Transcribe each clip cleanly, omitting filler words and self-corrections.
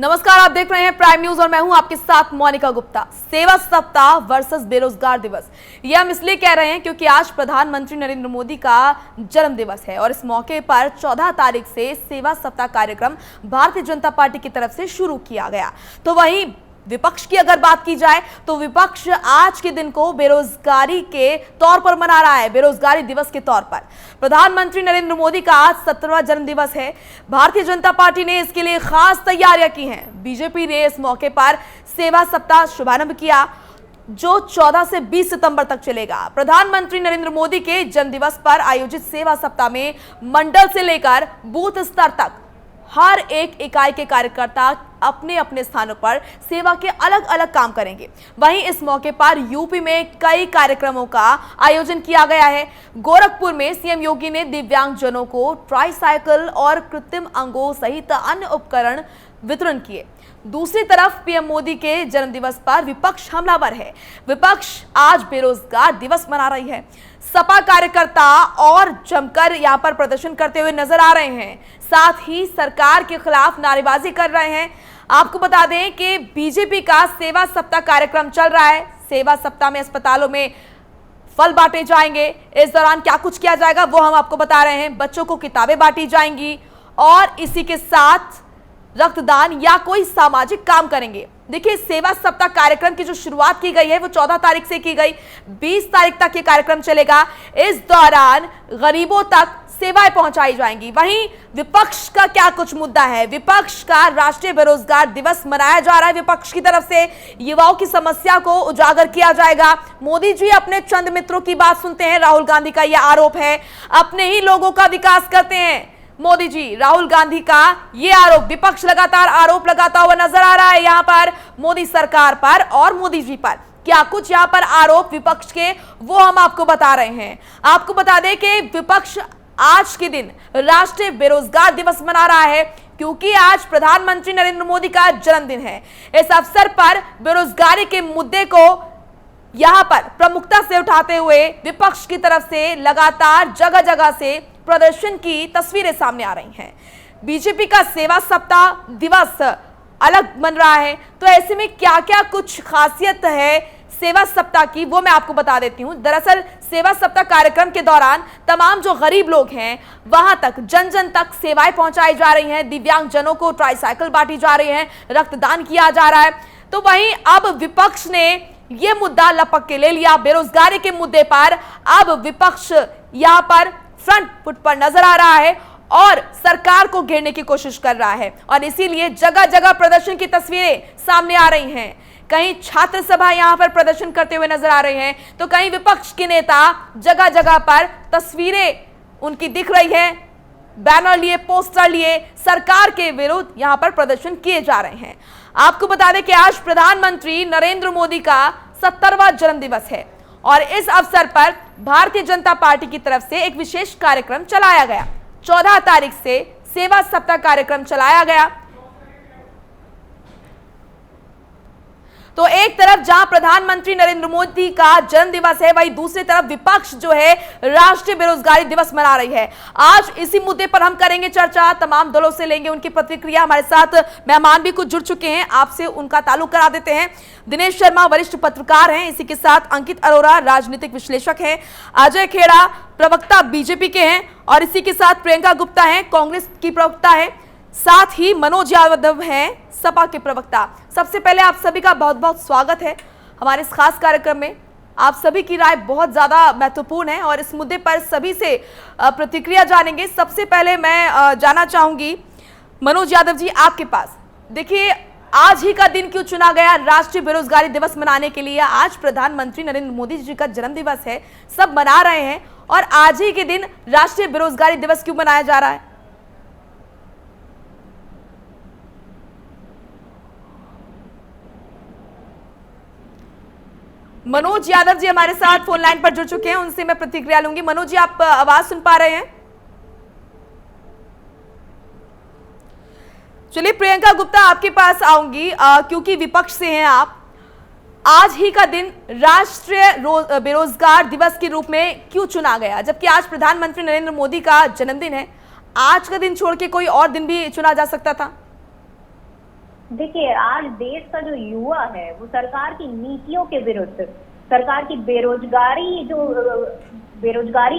नमस्कार, आप देख रहे हैं प्राइम न्यूज और मैं हूं आपके साथ मोनिका गुप्ता। सेवा सप्ताह वर्सेस बेरोजगार दिवस, ये हम इसलिए कह रहे हैं क्योंकि आज प्रधानमंत्री नरेंद्र मोदी का जन्म दिवस है और इस मौके पर 14 तारीख से सेवा सप्ताह कार्यक्रम भारतीय जनता पार्टी की तरफ से शुरू किया गया। तो वहीं विपक्ष की अगर बात की जाए तो विपक्ष आज के दिन को बेरोजगारी के तौर पर मना रहा है, बेरोजगारी दिवस के तौर पर। प्रधानमंत्री नरेंद्र मोदी का आज 17वां जन्म दिवस है। भारतीय जनता पार्टी ने इसके लिए खास तैयारियां की हैं। बीजेपी ने इस मौके पर सेवा सप्ताह शुभारंभ किया जो 14 से 20 सितंबर तक चलेगा। प्रधानमंत्री नरेंद्र मोदी के जन्म दिवस पर आयोजित सेवा सप्ताह में मंडल से लेकर बूथ स्तर तक हर एक इकाई के कार्यकर्ता अपने अपने स्थानों पर सेवा के अलग अलग काम करेंगे। वहीं इस मौके पर यूपी में कई कार्यक्रमों का आयोजन किया गया है। गोरखपुर में सीएम योगी ने दिव्यांगजनों को ट्राईसाइकिल और कृत्रिम अंगों सहित अन्य उपकरण वितरण किए। दूसरी तरफ पीएम मोदी के जन्मदिवस पर विपक्ष हमलावर है। विपक्ष आज बेरोजगार दिवस मना रही है। सपा कार्यकर्ता और जमकर यहां पर प्रदर्शन करते हुए नजर आ रहे हैं, साथ ही सरकार के खिलाफ नारेबाजी कर रहे हैं। आपको बता दें कि बीजेपी का सेवा सप्ताह कार्यक्रम चल रहा है। सेवा सप्ताह में अस्पतालों में फल बांटे जाएंगे। इस दौरान क्या कुछ किया जाएगा वो हम आपको बता रहे हैं। बच्चों को किताबें बांटी जाएंगी और इसी के साथ रक्तदान या कोई सामाजिक काम करेंगे। देखिए, सेवा सप्ताह कार्यक्रम की जो शुरुआत की गई है वो 14 तारीख से की गई, 20 तारीख तक ये कार्यक्रम चलेगा। इस दौरान गरीबों तक सेवाएं पहुंचाई जाएंगी। वहीं विपक्ष का क्या कुछ मुद्दा है। विपक्ष का राष्ट्रीय बेरोजगार दिवस मनाया जा रहा है। विपक्ष की तरफ से युवाओं की समस्या को उजागर किया जाएगा। मोदी जी अपने चंद मित्रों की बात सुनते हैं। राहुल गांधी का यह आरोप है, अपने ही लोगों का विकास करते हैं मोदी जी। राहुल गांधी का ये आरोप, विपक्ष लगातार आरोप लगाता हुआ नजर आ रहा है यहां पर मोदी सरकार पर और मोदी जी पर। क्या कुछ यहां पर आरोप विपक्ष के वो हम आपको बता रहे हैं। आपको बता दें कि विपक्ष आज के दिन राष्ट्रीय बेरोजगार दिवस मना रहा है क्योंकि आज प्रधानमंत्री नरेंद्र मोदी का जन्मदिन है। इस अवसर पर बेरोजगारी के मुद्दे को यहां पर प्रमुखता से उठाते हुए विपक्ष की तरफ से लगातार जगह जगह से प्रदर्शन की तस्वीरें सामने आ रही हैं। बीजेपी का सेवा सप्ताह दिवस अलग बन रहा है, तो ऐसे में क्या क्या कुछ खासियत है सेवा सप्ताह की वो मैं आपको बता देती हूं। दरअसल सेवा सप्ताह कार्यक्रम के दौरान तमाम जो गरीब लोग हैं वहां तक, जन जन तक सेवाएं पहुंचाई जा रही हैं। दिव्यांगजनों को ट्राईसाइकिल बांटी जा रही है, रक्तदान किया जा रहा है। तो वहीं अब विपक्ष ने यह मुद्दा लपक के ले लिया। बेरोजगारी के मुद्दे पर अब विपक्ष यहां पर फ्रंट फुट पर नजर आ रहा है और सरकार को घेरने की कोशिश कर रहा है और इसीलिए जगह जगह प्रदर्शन की तस्वीरें सामने आ रही हैं। कहीं छात्र सभा यहां पर प्रदर्शन करते हुए नजर आ रहे हैं, तो कहीं विपक्ष के नेता जगह जगह पर तस्वीरें उनकी दिख रही है, बैनर लिए, पोस्टर लिए सरकार के विरुद्ध यहां पर प्रदर्शन किए जा रहे हैं। आपको बता दें कि आज प्रधानमंत्री नरेंद्र मोदी का 70वां जन्मदिवस है और इस अवसर पर भारतीय जनता पार्टी की तरफ से एक विशेष कार्यक्रम चलाया गया। 14 तारीख से सेवा सप्ताह कार्यक्रम चलाया गया। तो एक तरफ जहां प्रधानमंत्री नरेंद्र मोदी का जन्म दिवस है, वहीं दूसरी तरफ विपक्ष जो है राष्ट्रीय बेरोजगारी दिवस मना रही है। आज इसी मुद्दे पर हम करेंगे चर्चा, तमाम दलों से लेंगे उनकी प्रतिक्रिया। हमारे साथ मेहमान भी कुछ जुड़ चुके हैं, आपसे उनका ताल्लुक करा देते हैं। दिनेश शर्मा वरिष्ठ पत्रकार हैं, इसी के साथ अंकित अरोरा राजनीतिक विश्लेषक हैं, अजय खेड़ा प्रवक्ता बीजेपी के हैं और इसी के साथ प्रियंका गुप्ता हैं, कांग्रेस की प्रवक्ता है, साथ ही मनोज यादव हैं, सपा के प्रवक्ता। सबसे पहले आप सभी का बहुत बहुत स्वागत है हमारे इस खास कार्यक्रम में। आप सभी की राय बहुत ज्यादा महत्वपूर्ण है और इस मुद्दे पर सभी से प्रतिक्रिया जानेंगे। सबसे पहले मैं जानना चाहूंगी मनोज यादव जी, आपके पास। देखिए, आज ही का दिन क्यों चुना गया राष्ट्रीय बेरोजगारी दिवस मनाने के लिए? आज प्रधानमंत्री नरेंद्र मोदी जी का जन्म दिवस है, सब मना रहे हैं और आज ही के दिन राष्ट्रीय बेरोजगारी दिवस क्यों मनाया जा रहा है? मनोज यादव जी हमारे साथ फोन लाइन पर जुड़ चुके हैं, उनसे मैं प्रतिक्रिया लूंगी। मनोज जी, आप आवाज सुन पा रहे हैं? चलिए, प्रियंका गुप्ता आपके पास आऊंगी क्योंकि विपक्ष से हैं आप। आज ही का दिन राष्ट्रीय बेरोजगार दिवस के रूप में क्यों चुना गया, जबकि आज प्रधानमंत्री नरेंद्र मोदी का जन्मदिन है? आज का दिन छोड़ के कोई और दिन भी चुना जा सकता था। देखिए, आज देश का जो युवा है वो सरकार की नीतियों के विरुद्ध, सरकार की बेरोजगारी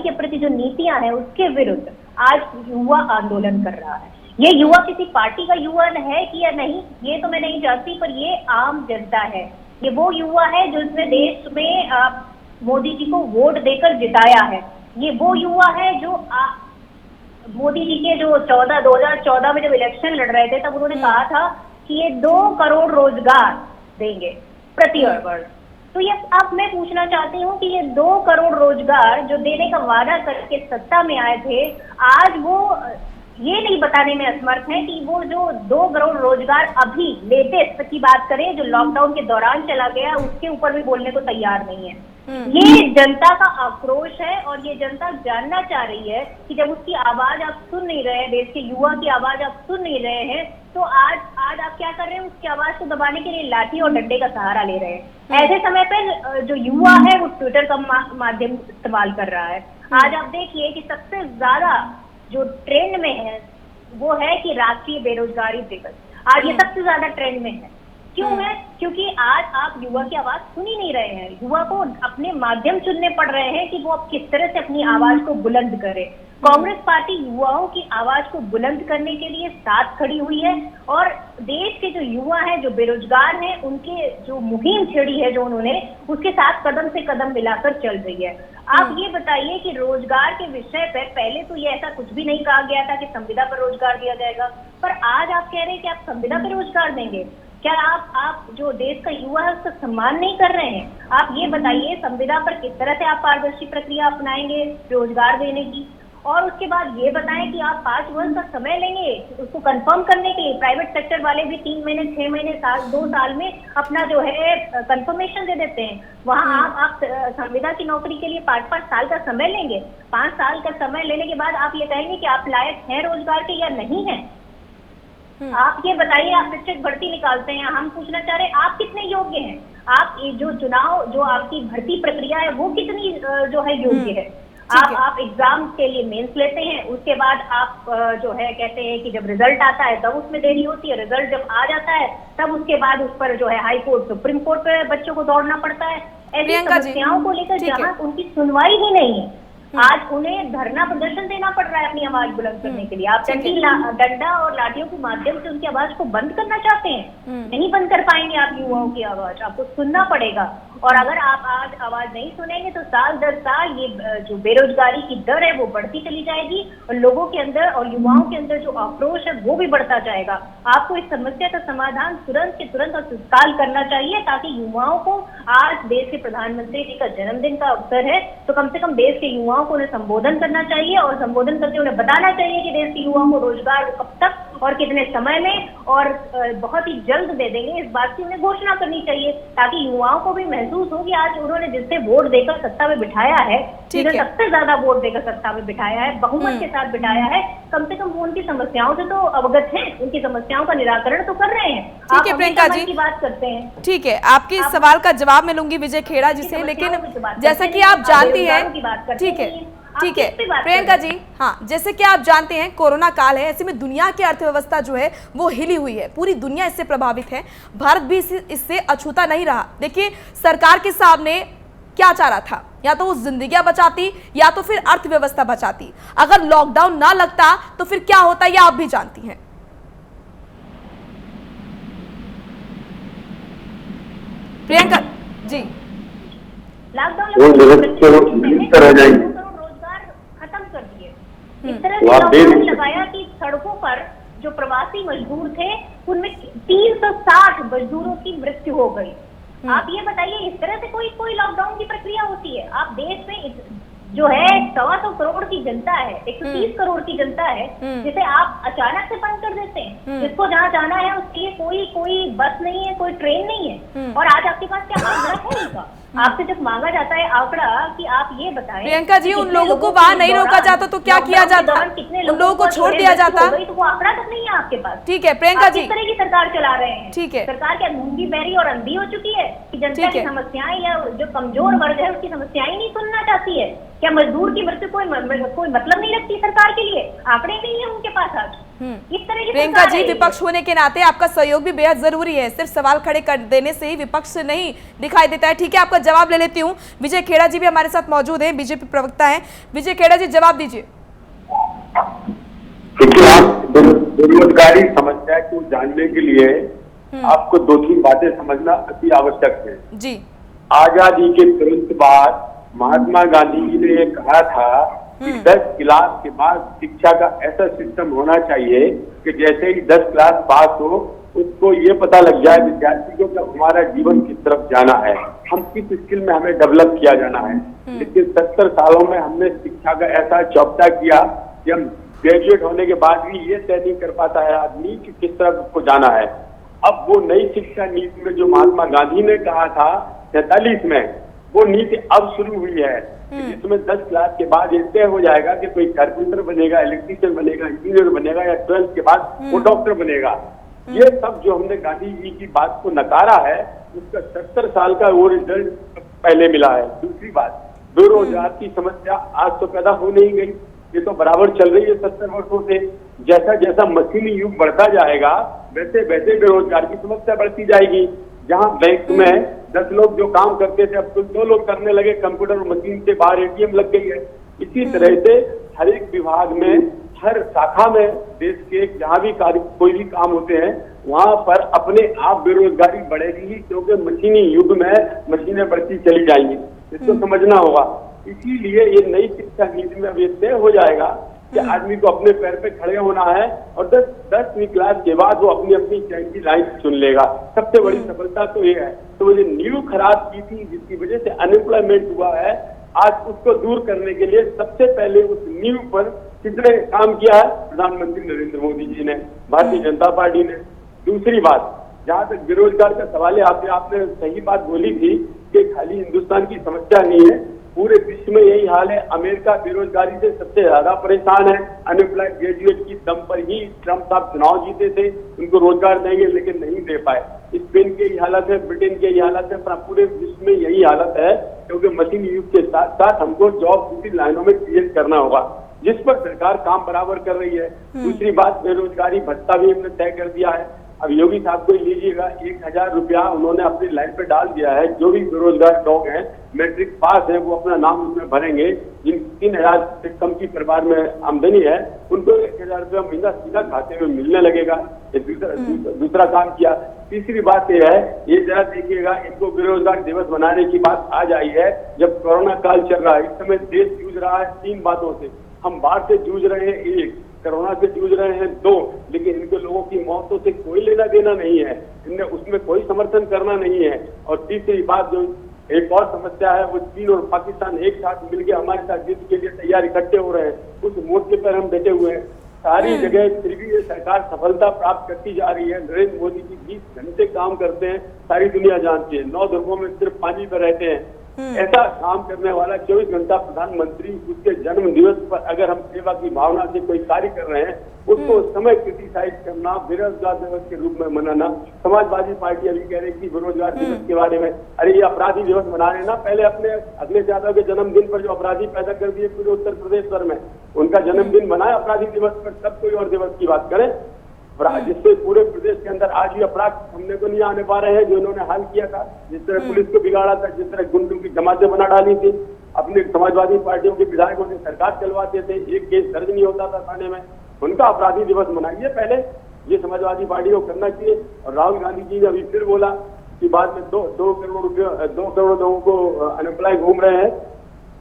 के प्रति जो नीतियां हैं उसके विरुद्ध आज युवा आंदोलन कर रहा है। ये युवा किसी पार्टी का युवा है कि या नहीं, ये तो मैं नहीं जानती, पर ये आम जनता है। ये वो युवा है जो इसने देश में मोदी जी को वोट देकर जिताया है। ये वो युवा है जो मोदी जी के जो 2014 में जब इलेक्शन लड़ रहे थे तब उन्होंने कहा था कि ये 2 करोड़ रोजगार देंगे प्रति वर्ष। तो ये अब मैं पूछना चाहती हूँ कि ये 2 करोड़ रोजगार जो देने का वादा करके सत्ता में आए थे, आज वो ये नहीं बताने में असमर्थ है कि वो जो 2 करोड़ रोजगार अभी लेटेस्ट की बात करें जो लॉकडाउन के दौरान चला गया उसके ऊपर भी बोलने को तैयार नहीं है। ये जनता का आक्रोश है और ये जनता जानना चाह रही है कि जब उसकी आवाज आप सुन नहीं रहे, देश के युवा की आवाज आप सुन नहीं रहे हैं, तो आज आप क्या कर रहे हैं? उसकी आवाज को दबाने के लिए लाठी और डंडे का सहारा ले रहे हैं। ऐसे समय पर जो युवा है वो ट्विटर का माध्यम इस्तेमाल कर रहा है। आज आप देखिए कि सबसे ज्यादा जो ट्रेंड में है वो है कि राष्ट्रीय बेरोजगारी दिवस। आज ये सबसे ज्यादा ट्रेंड में है। क्यों है? क्योंकि आज आप युवा की आवाज सुन ही नहीं रहे हैं। युवा को अपने माध्यम चुनने पड़ रहे हैं कि वो अब किस तरह से अपनी आवाज को बुलंद करे। कांग्रेस पार्टी युवाओं की आवाज को बुलंद करने के लिए साथ खड़ी हुई है और देश के जो युवा हैं, जो बेरोजगार हैं, उनके जो मुहिम छेड़ी है जो उन्होंने, उसके साथ कदम से कदम मिलाकर चल रही है। आप ये बताइए कि रोजगार के विषय पर पहले तो ये ऐसा कुछ भी नहीं कहा गया था कि संविदा पर रोजगार दिया जाएगा, पर आज आप कह रहे हैं कि आप संविदा पर रोजगार देंगे। क्या आप जो देश का युवा है उसका सम्मान नहीं कर रहे हैं? आप ये बताइए संविदा पर किस तरह से आप पारदर्शी प्रक्रिया अपनाएंगे रोजगार देने की, और उसके बाद ये बताएं कि आप 5 वर्ष का समय लेंगे उसको कंफर्म करने के लिए। प्राइवेट सेक्टर वाले भी 3 महीने, 6 महीने, 2 साल में अपना जो है कंफर्मेशन दे देते हैं। वहाँ आप संविदा की नौकरी के लिए 5-5 साल का समय लेंगे। 5 साल का समय लेने के बाद आप ये कहेंगे कि आप लायक हैं रोजगार के या नहीं है। आप ये बताइए, आप शिक्षक भर्ती निकालते हैं, हम पूछना चाह रहे हैं आप कितने योग्य हैं? आप जो चुनाव, जो आपकी भर्ती प्रक्रिया है वो कितनी जो है योग्य है? आप एग्जाम के लिए मेंस लेते हैं, उसके बाद आप जो है कहते हैं कि जब रिजल्ट आता है तब उसमें देरी होती है, रिजल्ट जब आ जाता है तब उसके बाद उस पर जो है हाई कोर्ट, सुप्रीम कोर्ट पे बच्चों को दौड़ना पड़ता है। ऐसी समस्याओं को लेकर जहाँ उनकी सुनवाई ही नहीं है, आज उन्हें धरना प्रदर्शन देना पड़ रहा है अपनी आवाज बुलंद करने के लिए। आप डंडा और लाठियों के माध्यम से उनकी आवाज को बंद करना चाहते हैं, नहीं बंद कर पाएंगे आप युवाओं की आवाज, आपको सुनना पड़ेगा। और अगर आप आज आवाज नहीं सुनेंगे तो साल दर साल ये जो बेरोजगारी की दर है वो बढ़ती चली जाएगी और लोगों के अंदर और युवाओं के अंदर जो आक्रोश है वो भी बढ़ता जाएगा। आपको इस समस्या का समाधान तुरंत के तुरंत और तत्काल करना चाहिए ताकि युवाओं को, आज देश के प्रधानमंत्री जी का जन्मदिन का अवसर है तो कम से कम देश के युवाओं को उन्हें संबोधन करना चाहिए और संबोधन करके उन्हें बताना चाहिए कि देश के युवाओं को रोजगार कब तक और कितने समय में और बहुत ही जल्द दे देंगे, इस बात की उन्हें घोषणा करनी चाहिए ताकि युवाओं को भी महसूस हो कि आज उन्होंने जिससे वोट देकर सत्ता में बिठाया है, जिसे सबसे ज्यादा वोट देकर सत्ता में बिठाया है, बहुमत के साथ बिठाया है, कम से कम वो उनकी समस्याओं से तो अवगत हैं, उनकी समस्याओं का निराकरण तो कर रहे हैं। ठीक है प्रियंका जी, की बात करते हैं। ठीक है, आपके इस सवाल का जवाब मैं लूंगी विजय खेड़ा जी से, लेकिन जैसा कि आप जानती हैं, ठीक है प्रियंका जी, हाँ, जैसे कि आप जानते हैं कोरोना काल है, ऐसे में दुनिया की अर्थव्यवस्था जो है वो हिली हुई है, पूरी दुनिया इससे प्रभावित है, भारत भी इससे अछूता नहीं रहा। देखिए सरकार के सामने क्या चाह रहा था, या तो वो जिंदगियां बचाती या तो फिर अर्थव्यवस्था बचाती। अगर लॉकडाउन ना लगता तो फिर क्या होता ये आप भी जानती हैं। प्रियंका जी, लॉकडाउन खत्म कर दिए, इस तरह से लॉकडाउन लगाया कि सड़कों पर जो प्रवासी मजदूर थे उनमें 360 मजदूरों की मृत्यु हो गई। आप ये बताइए, इस तरह से कोई लॉकडाउन की प्रक्रिया होती है? आप देश में जो है 125 करोड़ की जनता है, 130 करोड़ की जनता है, जिसे आप अचानक से बंद कर देते हैं। जिसको जहाँ जाना है उसके लिए कोई बस नहीं है, कोई ट्रेन नहीं है, और आज आपके पास क्या आंकड़ा है उनका? आपसे जब मांगा जाता है आंकड़ा कि आप ये बताएं प्रियंका जी, उन लोगों को वहां नहीं रोका जाता तो क्या किया जाता? उन लोगों को छोड़ दिया जाता? तो वो आंकड़ा तक नहीं है आपके पास। ठीक है प्रियंका जी, किस तरह की सरकार चला रहे हैं? ठीक है, सरकार क्या गूंगी, बहरी और अंधी हो चुकी है कि जनता की समस्याएं या जो कमजोर वर्ग है उसकी समस्याएं नहीं सुनना चाहती है? क्या मजदूर की मृत्यु कोई मतलब नहीं रखती सरकार के लिए? आंकड़े नहीं है उनके पास आज। इस तरह की प्रियंका सरकार जी, है ये। विपक्ष होने के नाते आपका सहयोग भी बेहद जरूरी है, सिर्फ सवाल खड़े कर देने से ही विपक्ष नहीं दिखाई देता है। ठीक है, आपका जवाब ले लेती हूँ। विजय खेड़ा जी भी हमारे साथ मौजूद हैं, बीजेपी प्रवक्ता हैं। विजय खेड़ा जी, जवाब दीजिए। देखिए, आप बेरोजगारी समस्या को जानने के लिए आपको 2-3 बातें समझना अति आवश्यक है। जी। आजादी के तुरंत बाद महात्मा गांधी जी ने ये कहा था कि 10 क्लास के बाद शिक्षा का ऐसा सिस्टम होना चाहिए कि जैसे ही 10 क्लास पास हो उसको ये पता लग जाए विद्यार्थी को कि हमारा जीवन किस तरफ जाना है, हम किस स्किल में हमें डेवलप किया जाना है। लेकिन 70 सालों में हमने शिक्षा का ऐसा चौपटा किया कि हम ग्रेजुएट होने के बाद भी ये तय नहीं कर पाता है आदमी कि किस तरफ उसको जाना है। अब वो नई शिक्षा नीति में जो महात्मा गांधी ने कहा था 47 में, वो नीति अब शुरू हुई है, जिसमें 10 क्लास के बाद ये तय हो जाएगा कि कोई कारपेंटर बनेगा, इलेक्ट्रीशियन बनेगा, इंजीनियर बनेगा, या 12th के बाद वो डॉक्टर बनेगा। ये सब जो हमने गांधी जी की बात को नकारा है, उसका 70 साल का वो रिजल्ट पहले मिला है। दूसरी बात, बेरोजगार की समस्या आज तो पैदा हो नहीं गई, ये तो बराबर चल रही है 70 वर्षों से। जैसा जैसा मशीनी युग बढ़ता जाएगा वैसे वैसे बेरोजगार की समस्या बढ़ती जाएगी। जहां बैंक में 10 लोग जो काम करते थे अब तो 2 लोग करने लगे, कंप्यूटर और मशीन से बाहर एटीएम लग गई है। इसी तरह से हर एक विभाग में, हर शाखा में देश के जहां भी कार्य कोई भी काम होते हैं वहां पर अपने आप बेरोजगारी बढ़ेगी ही, क्योंकि मशीनी युग में मशीनें बढ़ती चली जाएंगी। इसको समझना होगा। इसीलिए ये नई शिक्षा नीति में अब ये तय हो जाएगा कि आदमी को अपने पैर पे खड़े होना है और 10वीं क्लास के बाद वो अपनी अपनी चैन की लाइन चुन लेगा। सबसे बड़ी सफलता तो ये है। तो वो जो नींव खराब की थी जिसकी वजह से अनएम्प्लॉयमेंट हुआ है, आज उसको दूर करने के लिए सबसे पहले उस नींव पर किसने काम किया है? प्रधानमंत्री नरेंद्र मोदी जी ने, भारतीय जनता पार्टी ने। दूसरी बात, जहां तक बेरोजगार का सवाल है, आपने सही बात बोली थी कि खाली हिंदुस्तान की समस्या नहीं है, पूरे विश्व में यही हाल है। अमेरिका बेरोजगारी से सबसे ज्यादा परेशान है। अनएम्प्लॉयड ग्रेजुएट की दम पर ही ट्रंप साहब चुनाव जीते थे, उनको रोजगार देंगे लेकिन नहीं दे पाए। स्पेन की यही हालत है, ब्रिटेन की यही हालत है, पूरे विश्व में यही हालत है, क्योंकि मशीन युग के साथ साथ हमको जॉब दूसरी लाइनों में क्रिएट करना होगा, जिस पर सरकार काम बराबर कर रही है। दूसरी बात, बेरोजगारी भत्ता भी हमने तय कर दिया है। अब योगी साहब को लीजिएगा, 1000 रुपया उन्होंने अपनी लाइन पे डाल दिया है। जो भी बेरोजगार लोग हैं, मैट्रिक पास है, वो अपना नाम उसमें भरेंगे। जिन 3000 से कम की परिवार में आमदनी है उनको 1000 रुपया महीना सीधा खाते में मिलने लगेगा। ये दूसरा काम किया। तीसरी बात यह है, ये जरा देखिएगा, इनको बेरोजगार दिवस मनाने की बात आज आई है जब कोरोना काल चल रहा है। इस समय देश जूझ रहा है 3 बातों से। हम बाढ़ से जूझ रहे हैं 1, कोरोना से जूझ रहे हैं 2, लेकिन इनके लोगों की मौतों से कोई लेना देना नहीं है, इनने उसमें कोई समर्थन करना नहीं है। और तीसरी बात, जो एक और समस्या है, वो चीन और पाकिस्तान एक साथ मिलकर हमारे साथ युद्ध के लिए तैयार इकट्ठे हो रहे हैं। उस मोर्चे पर हम बैठे हुए हैं सारी जगह, फिर भी ये सरकार सफलता प्राप्त करती जा रही है। नरेंद्र मोदी जी 20 घंटे काम करते हैं, सारी दुनिया जानती है। 9 दुर्गों में सिर्फ पानी पर रहते हैं। ऐसा काम करने वाला 24 घंटा प्रधानमंत्री, उसके जन्म दिवस पर अगर हम सेवा की भावना से कोई कार्य कर रहे हैं, उसको समय क्रिटिसाइज करना, बेरोजगार दिवस के रूप में मनाना। समाजवादी पार्टी अभी कह रही थी बेरोजगार दिवस के बारे में, अरे ये अपराधी दिवस मना रहे ना। पहले अपने अखिलेश यादव के जन्मदिन पर जो अपराधी पैदा कर दिए पूरे उत्तर प्रदेश भर में, उनका जन्मदिन मनाए अपराधी दिवस पर, तब कोई और दिवस की बात करें। जिससे पूरे प्रदेश के अंदर आज भी अपराध हमने को नहीं आने पा रहे हैं जो इन्होंने हाल किया था। जिस तरह पुलिस को बिगाड़ा था, जिस तरह गुंडों की जमातें बना डाली थी, अपने समाजवादी पार्टियों के विधायकों से सरकार चलवाते थे, एक केस दर्ज नहीं होता था थाने में, उनका अपराधी दिवस मनाइए पहले। ये समाजवादी पार्टी को करना चाहिए। और राहुल गांधी जी ने अभी फिर बोला कि बाद में 2 करोड़ लोगों को अनएम्प्लॉय घूम रहे हैं,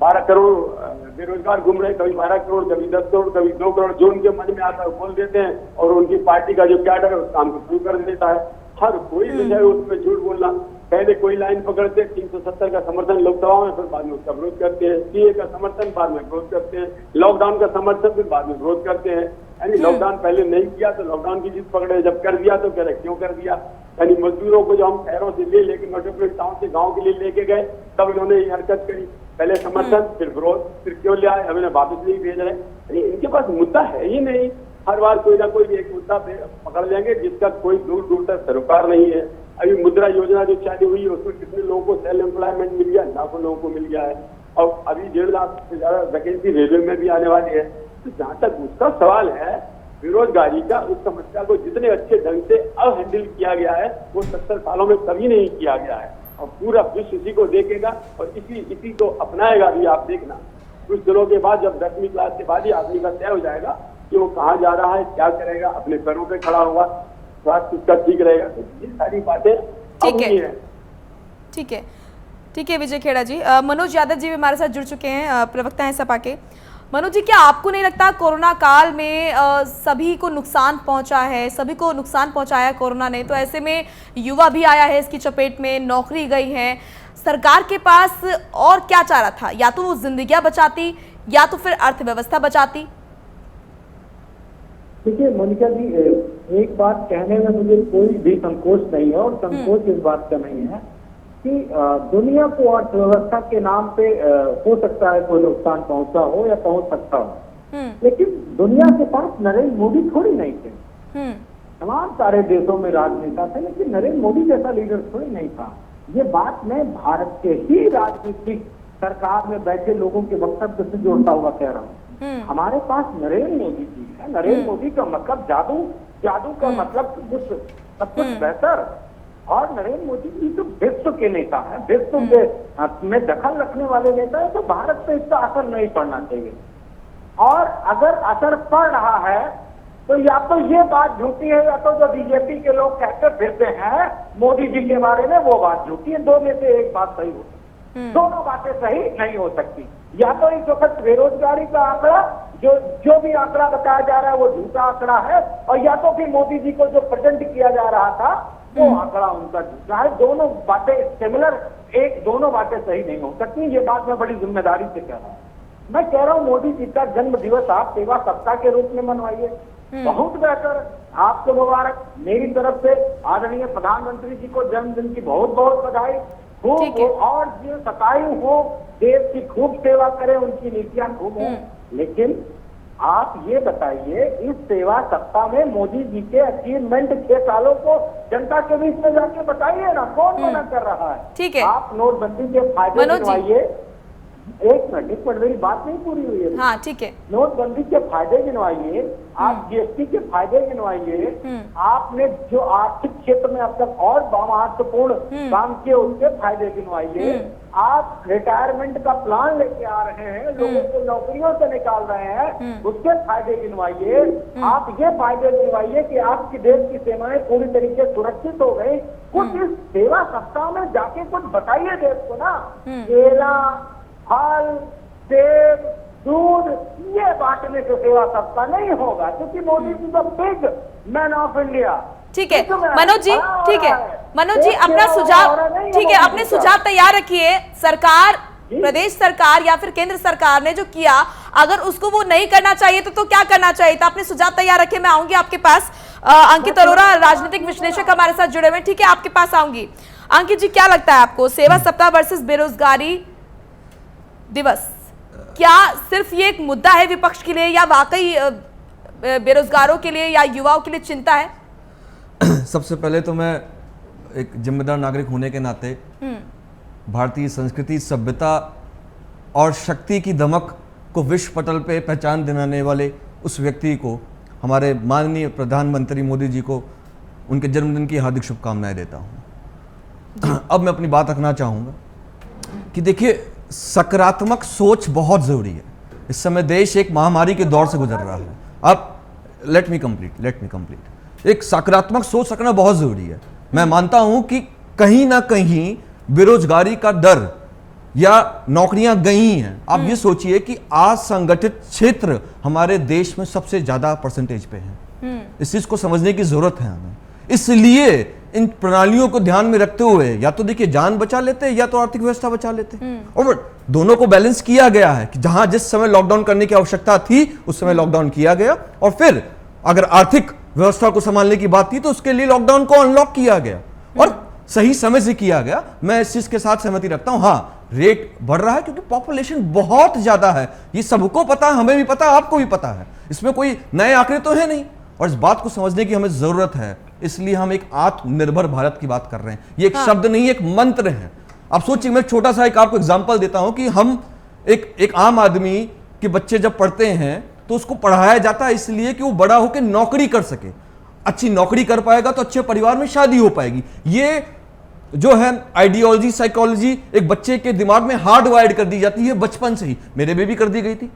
12 करोड़ बेरोजगार घूम रहे हैं, कभी 12 करोड़, कभी 10 करोड़, कभी 2 करोड़, जो उनके मन में आता है बोल देते हैं। और उनकी पार्टी का जो कैडर है उस काम को शुरू कर देता है। हर कोई विषय उसमें झूठ बोलना। पहले कोई लाइन पकड़ते 370 का समर्थन लोकसभा में, फिर बाद में उसका विरोध करते हैं। सीए का समर्थन, बाद में विरोध करते हैं। लॉकडाउन का समर्थन, फिर बाद में विरोध करते हैं। यानी लॉकडाउन पहले नहीं किया तो लॉकडाउन की जिद पकड़े, जब कर दिया तो कह रहे क्यों कर दिया। यानी मजदूरों को जो हम शहरों से लेके मेट्रोपोलिटन से गाँव के लिए लेके गए, तब इन्होंने ये हरकत करी। पहले समर्थन, फिर विरोध, फिर क्यों ले आए, हमें वापस नहीं भेज रहे। यानी इनके पास मुद्दा है ही नहीं। हर बार कोई ना कोई एक मुद्दा पकड़ लेंगे जिसका कोई दूर दूर तक सरोकार नहीं है। अभी मुद्रा योजना जो चालू हुई है उसमें कितने लोगों को सेल्फ एम्प्लॉयमेंट मिल गया, लाखों लोगों को मिल गया है। और अभी 1.5 लाख से ज्यादा वैकेंसी रेलवे में भी आने वाली है। तो जहां तक उसका सवाल है, बेरोजगारी का उस समस्या को जितने अच्छे ढंग से अब हैंडल किया गया है वो 70 सालों में कभी नहीं किया गया है। और पूरा विश्व इसी को देखेगा और इसी को अपनाएगा भी। आप देखना कुछ दिनों के बाद जब 10वीं क्लास के बाद ही आदमी का तय हो जाएगा कि वो कहाँ जा रहा है, क्या करेगा, अपने पैरों पे खड़ा होगा, स्वास्थ्य उसका ठीक रहेगा। तो ये सारी बातें ठीक है, ठीक है, ठीक है विजय खेड़ा जी। मनोज यादव जी भी हमारे साथ जुड़ चुके हैं, प्रवक्ता हैं सपा के। मनोज जी, क्या आपको नहीं लगता कोरोना काल में सभी को नुकसान पहुंचा है, सभी को नुकसान पहुंचाया कोरोना ने, तो ऐसे में युवा भी आया है इसकी चपेट में, नौकरी गई है, सरकार के पास और क्या चारा था? या तो वो जिंदगियां बचाती या तो फिर अर्थव्यवस्था बचाती। देखिए मोनिका जी, एक बात कहने में मुझे कोई भी संकोच नहीं है और संकोच इस बात का नहीं है कि दुनिया को अर्थव्यवस्था के नाम पे हो सकता है कोई नुकसान पहुंचा हो या पहुंच सकता हो, लेकिन दुनिया के पास नरेंद्र मोदी थोड़ी नहीं थे। तमाम सारे देशों में राजनेता थे, लेकिन नरेंद्र मोदी जैसा लीडर थोड़ी नहीं था। ये बात मैं भारत के ही राजनीतिक सरकार में बैठे लोगों के वक्तव्य से जोड़ता हुआ कह रहा हूँ। हमारे पास नरेंद्र मोदी जी है। नरेंद्र मोदी का मतलब जादू, जादू का मतलब सब कुछ बेहतर। और नरेंद्र मोदी जी तो विश्व के नेता है, विश्व के में दखल रखने वाले नेता है, तो भारत पे इसका असर नहीं पड़ना चाहिए। और अगर असर पड़ रहा है तो या तो ये बात झूठी है या तो जो बीजेपी के लोग कहते फिरते हैं मोदी जी के बारे में वो बात झूठी है। दो में से एक बात सही हो सकती, दोनों बातें सही नहीं हो सकती। या तो इस वक्त बेरोजगारी का आंकड़ा जो भी आंकड़ा बताया जा रहा है वो झूठा आंकड़ा है, और या तो फिर मोदी जी को जो प्रेजेंट किया जा रहा था वो आंकड़ा उनका झूठा है। दोनों बातें सिमिलर, दोनों बातें सही नहीं हो सकती। ये बात मैं बड़ी जिम्मेदारी से कह रहा हूँ। मैं कह रहा हूँ मोदी जी का जन्म दिवस आप सेवा सप्ताह के रूप में मनवाइए, बहुत बेहतर, आपको मुबारक। मेरी तरफ से आदरणीय प्रधानमंत्री जी को जन्मदिन की बहुत बहुत बधाई। खूब और जो शतायु हो, देश की खूब सेवा करें, उनकी नीतियां खूब हों। लेकिन आप ये बताइए, इस सेवा सप्ताह में मोदी जी के अचीवमेंट 6 सालों को जनता के बीच में जाके बताइए ना, कौन मना कर रहा है। ठीक है, आप नोटबंदी के फायदे गिनवाइए। एक मिनट मेरी बात नहीं पूरी हुई है। हाँ ठीक है। नोटबंदी के फायदे गिनवाइए, आप जीएसटी के फायदे गिनवाइए, आपने जो आर्थिक क्षेत्र में अब तक और महत्वपूर्ण काम किए उसके फायदे गिनवाइए, आप रिटायरमेंट का प्लान लेके आ रहे हैं, लोगों को नौकरियों से निकाल रहे हैं, उसके फायदे गिनवाइए। आप ये फायदे गिनवाइए कि आपकी देश की सीमाएं पूरी तरीके से सुरक्षित हो गई। कुछ इस सेवा सप्ताह में जाके कुछ बताइए देश को ना। केला, फल, सेब, दूध ये बांटने से सेवा सप्ताह नहीं होगा, क्योंकि Modi ji the big man of India. ठीक है मनोज जी, ठीक है मनोज जी, अपना सुझाव, ठीक है, अपने सुझाव तैयार रखिए। सरकार, प्रदेश सरकार या फिर केंद्र सरकार ने जो किया, अगर उसको वो नहीं करना चाहिए तो क्या करना चाहिए था? अपने सुझाव तैयार रखिए, मैं आऊंगी आपके पास। अंकित अरोड़ा राजनीतिक विश्लेषक हमारे साथ जुड़े हुए, ठीक है, आपके पास आऊंगी। अंकित जी, क्या लगता है आपको, सेवा सप्ताह वर्सेस बेरोजगारी दिवस, क्या सिर्फ ये एक मुद्दा है विपक्ष के लिए या वाकई बेरोजगारों के लिए या युवाओं के लिए चिंता है? सबसे पहले तो मैं एक जिम्मेदार नागरिक होने के नाते भारतीय संस्कृति, सभ्यता और शक्ति की दमक को विश्व पटल पे पहचान दिलाने वाले उस व्यक्ति को, हमारे माननीय प्रधानमंत्री मोदी जी को, उनके जन्मदिन की हार्दिक शुभकामनाएं देता हूं। अब मैं अपनी बात रखना चाहूँगा कि देखिए, सकारात्मक सोच बहुत ज़रूरी है। इस समय देश एक महामारी के दौर से गुजर रहा है। अब लेट मी कंप्लीट। एक सकारात्मक सोच रखना बहुत ज़रूरी है। मैं मानता हूं कि कहीं ना कहीं बेरोजगारी का डर या नौकरियां गई हैं। आप ये सोचिए कि असंगठित क्षेत्र हमारे देश में सबसे ज़्यादा परसेंटेज पे हैं। इस चीज़ को समझने की ज़रूरत है हमें। इसलिए इन प्रणालियों को ध्यान में रखते हुए या तो देखिए जान बचा लेते या तो आर्थिक व्यवस्था बचा लेते, और दोनों को बैलेंस किया गया है कि जहां जिस समय लॉकडाउन करने की आवश्यकता थी उस समय लॉकडाउन किया गया, और फिर अगर आर्थिक व्यवस्था को संभालने की बात थी तो उसके लिए लॉकडाउन को अनलॉक किया गया और सही समय से किया गया। मैं इस चीज के साथ सहमति रखता हूं। हाँ, रेट बढ़ रहा है क्योंकि पॉपुलेशन बहुत ज्यादा है, ये सबको पता है, हमें भी पता है, आपको भी पता है, इसमें कोई नए आंकड़े तो है नहीं, और इस बात को समझने की हमें जरूरत है। इसलिए हम एक आत्मनिर्भर भारत की बात कर रहे हैं। ये एक शब्द नहीं, एक मंत्र है। आप सोचिए, मैं छोटा सा एक आपको एग्जांपल देता हूं कि हम एक आम आदमी के बच्चे जब पढ़ते हैं तो उसको पढ़ाया जाता है इसलिए कि वो बड़ा होकर नौकरी कर सके, अच्छी नौकरी कर पाएगा तो अच्छे परिवार में शादी हो पाएगी। ये जो है आइडियोलॉजी, साइकोलॉजी एक बच्चे के दिमाग में हार्ड वायर्ड कर दी जाती है बचपन से ही, मेरे में भी कर दी गई थी।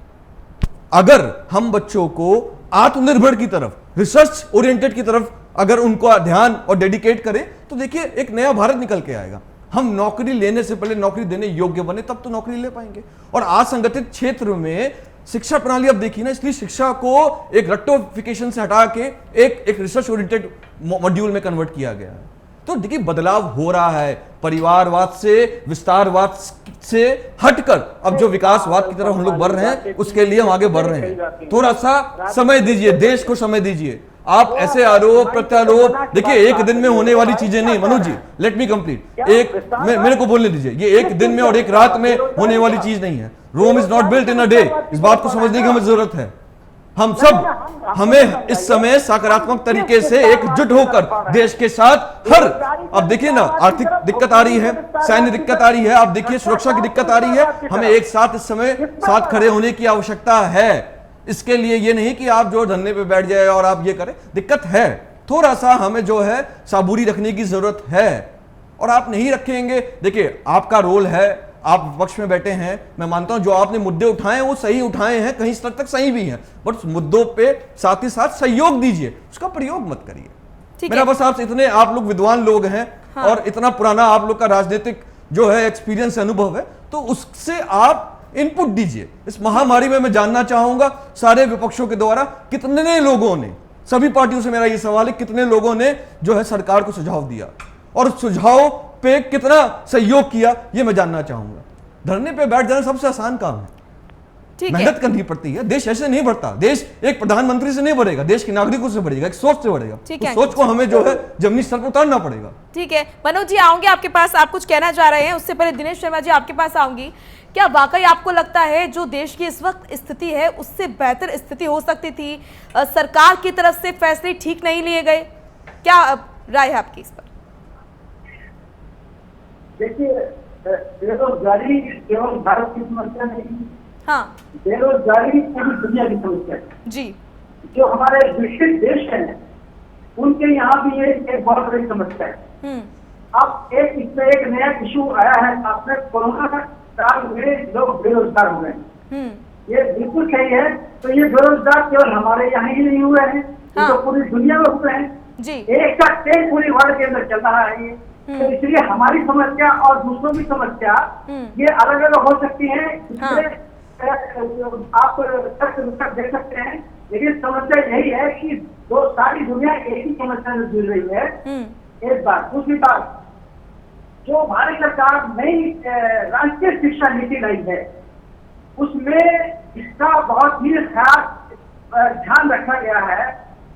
अगर हम बच्चों को आत्मनिर्भर की तरफ, रिसर्च ओरिएंटेड की तरफ अगर उनको ध्यान और डेडिकेट करें तो देखिए एक नया भारत निकल के आएगा। हम नौकरी लेने से पहले नौकरी देने योग्य बने तब तो नौकरी ले पाएंगे। और असंगठित क्षेत्र में शिक्षा प्रणाली अब देखिए ना, इसलिए शिक्षा को एक रट्टोफिकेशन से हटा के एक रिसर्च ओरिएंटेड मॉड्यूल में कन्वर्ट किया गया है। तो देखिए बदलाव हो रहा है, परिवारवाद से, विस्तारवाद से हटकर अब जो विकासवाद की तरफ हम लोग बढ़ रहे हैं उसके लिए हम आगे बढ़ रहे हैं। थोड़ा सा समय दीजिए, देश को समय दीजिए। आप ऐसे आरोप प्रत्यारोप, देखिए एक दिन में होने वाली चीजें नहीं। Manoj ji, let me complete, मेरे को बोलने दीजिए। ये एक दिन में और एक रात में होने वाली चीज नहीं है। Rome is not built in a day. इस बात को समझने की हमें जरूरत है। हमें इस समय सकारात्मक तरीके से एकजुट होकर देश के साथ हर, अब देखिए ना, आर्थिक दिक्कत आ रही है, सैन्य दिक्कत आ रही है, अब देखिए सुरक्षा की दिक्कत आ रही है। हमें एक साथ इस समय साथ खड़े होने की आवश्यकता है। इसके लिए ये नहीं कि आप जो धरने पे बैठ जाए और आप ये करें, दिक्कत है। थोड़ा सा हमें जो है साबूरी रखने की जरूरत है और आप नहीं रखेंगे। देखिए आपका रोल है, आप विपक्ष में बैठे हैं, मैं मानता हूं जो आपने मुद्दे उठाए वो सही उठाए हैं, कहीं स्तर तक सही भी हैं, बट उस मुद्दों पे साथ ही साथ सहयोग दीजिए, उसका प्रयोग मत करिए। मेरा बस आपसे इतने, आप लोग विद्वान लोग हैं और इतना पुराना आप लोग का राजनीतिक जो है एक्सपीरियंस, अनुभव है, तो उससे आप इनपुट दीजिए। इस महामारी में मैं जानना चाहूंगा सारे विपक्षों के द्वारा कितने लोगों ने, सभी पार्टियों से मेरा ये सवाल है, कितने लोगों ने जो है सरकार को सुझाव दिया और सुझाव पे कितना सहयोग किया, ये मैं जानना चाहूंगा। धरने पे बैठ जाना सबसे आसान काम है, मेहनत करनी पड़ती है। देश ऐसे नहीं बढ़ता, देश एक प्रधानमंत्री से नहीं बढ़ेगा, देश के नागरिकों से बढ़ेगा, एक सोच से बढ़ेगा। तो सोच को हमें जो है जमीनी स्तर पर उतारना पड़ेगा। ठीक है मनोज जी, आऊंगे आपके पास, आप कुछ कहना चाह रहे हैं। उससे पहले दिनेश शर्मा जी आपके पास आऊंगी। क्या वाकई आपको लगता है जो देश की इस वक्त स्थिति है उससे बेहतर स्थिति हो सकती थी? सरकार की तरफ से फैसले ठीक नहीं लिए गए, क्या राय है आपकी इस पर? देखिए, बेरोजगारी केवल भारत की समस्या नहीं, हाँ, बेरोजगारी पूरी दुनिया की समस्या है जी। जो हमारे विकसित देश हैं उनके यहाँ भी ये एक बहुत बड़ी समस्या है। अब इसमें एक नया इशू आया है, आपने कोरोना काल में लोग बेरोजगार हो गए, ये बिल्कुल सही है। तो ये बेरोजगार केवल हमारे यहाँ ही नहीं हुए हैं, हाँ, तो पूरी दुनिया में हुए हैं जी। एक का ट्रेंड पूरी वर्ल्ड के अंदर चल रहा है ये। तो इसलिए हमारी समस्या और दूसरों की समस्या ये अलग अलग हो सकती है। हाँ। आप देख सकते हैं, लेकिन समस्या यही है कि दो सारी दुनिया एक ही समस्या से जूझ रही है। एक बात, दूसरी बात, जो भारत सरकार नई राष्ट्रीय शिक्षा नीति लाई है उसमें इसका बहुत ही खास ध्यान रखा गया है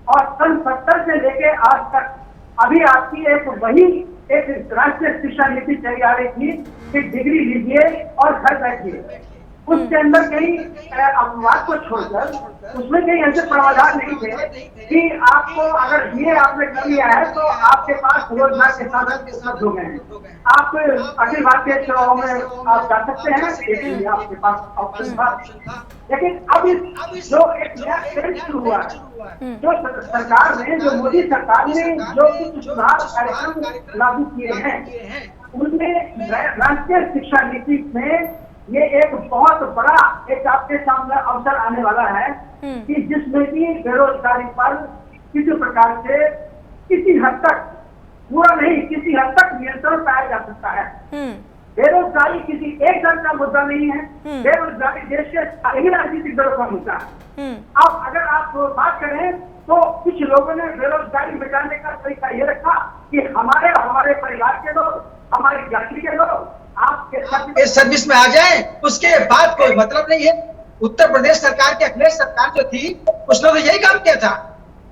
और सन 70 से लेके आज तक अभी आपकी एक राष्ट्रीय शिक्षा नीति चली आ रही थी कि डिग्री लीजिए और घर बैठिए। उसके अंदर कहीं अपवाद को छोड़कर उसमें कहीं ऐसे प्रावधान नहीं थे कि आपको अगर ये आपने कर लिया है तो आपके पास रोजगार के साधन उपलब्ध हो गए हैं। आप अखिल भारतीय चुनाव में आप जा सकते हैं, लेकिन आपके पास ऑप्शन था। लेकिन अब जो एक नया ट्रेंड शुरू हुआ है, जो सरकार ने, जो मोदी सरकार ने जो कुछ सुधार कार्यक्रम लागू किए हैं उनमें राष्ट्रीय शिक्षा नीति में ये एक बहुत बड़ा एक आपके सामने अवसर आने वाला है कि जिसमें कि बेरोजगारी पर किसी प्रकार से किसी हद तक, पूरा नहीं, किसी हद तक नियंत्रण पाया जा सकता है। बेरोजगारी किसी एक दल का मुद्दा नहीं है, बेरोजगारी देश के सारे राजनीतिक दलों का मुद्दा है। अब अगर आप बात करें तो कुछ लोगों ने बेरोजगारी मिटाने का तरीका ये रखा कि हमारे परिवार के लोग, हमारी जाति के लोग आपके सर्विस में आ जाए, उसके बाद कोई मतलब नहीं है। उत्तर प्रदेश सरकार की अखिलेश सरकार जो थी उसने तो यही काम किया था।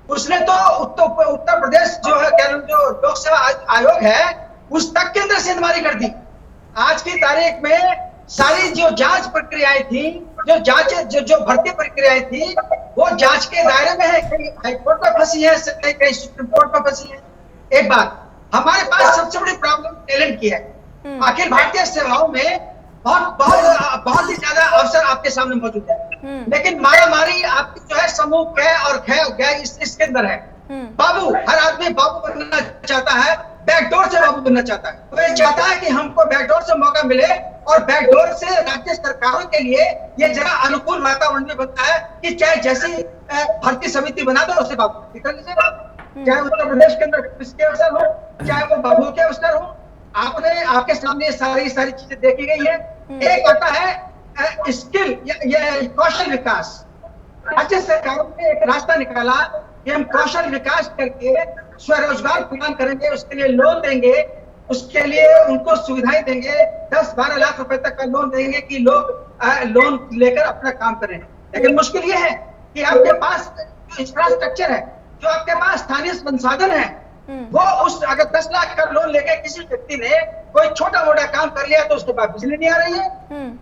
उसने तो उत्तर प्रदेश जो है क्या नाम, जो लोक सेवा आयोग है उस तक के अंदर सेंधमारी कर दी। आज की तारीख में सारी जो जांच प्रक्रियाएं थी, जो भर्ती प्रक्रियाएं थी, वो जांच के दायरे में है। कहीं हाईकोर्ट में फंसी है, कहीं सुप्रीम कोर्ट में फंसी है। एक बात, हमारे पास सबसे बड़ी प्रॉब्लम टैलेंट की है। अखिल भारतीय सेवाओं में बहुत ही ज्यादा अवसर आपके सामने मौजूद है, लेकिन मारामारी आपकी जो है समूह कै और कै इसके अंदर है। बाबू, हर आदमी बाबू बनना चाहता है, बैकडोर से बाबू बनना चाहता है। तो ये चाहता है कि हमको बैकडोर से मौका मिले और बैकडोर से राज्य सरकारों के लिए ये जरा अनुकूल वातावरण भी बनता है कि चाहे जैसी भर्ती समिति बना दो उसे बाबू कर लीजिएगा, चाहे उत्तर प्रदेश के अंदर इसके अवसर हो, चाहे वो बाबू के अवसर हो। आपके सामने सारी चीजें देखी गई है। एक आता है स्किल, ये कौशल विकास। राज्य सरकारों ने एक रास्ता निकाला कि हम कौशल विकास करके स्वरोजगार प्रदान करेंगे, उसके लिए लोन देंगे, उसके लिए उनको सुविधाएं देंगे, 10-12 लाख रुपए तक का लोन देंगे कि लोग लोन लेकर अपना काम करें। लेकिन मुश्किल ये है कि आपके पास जो इंफ्रास्ट्रक्चर है, जो आपके पास स्थानीय संसाधन है, वो अगर 10 लाख का लोन लेके किसी व्यक्ति ने कोई छोटा मोटा काम कर लिया तो उसके पास बिजली नहीं आ रही है।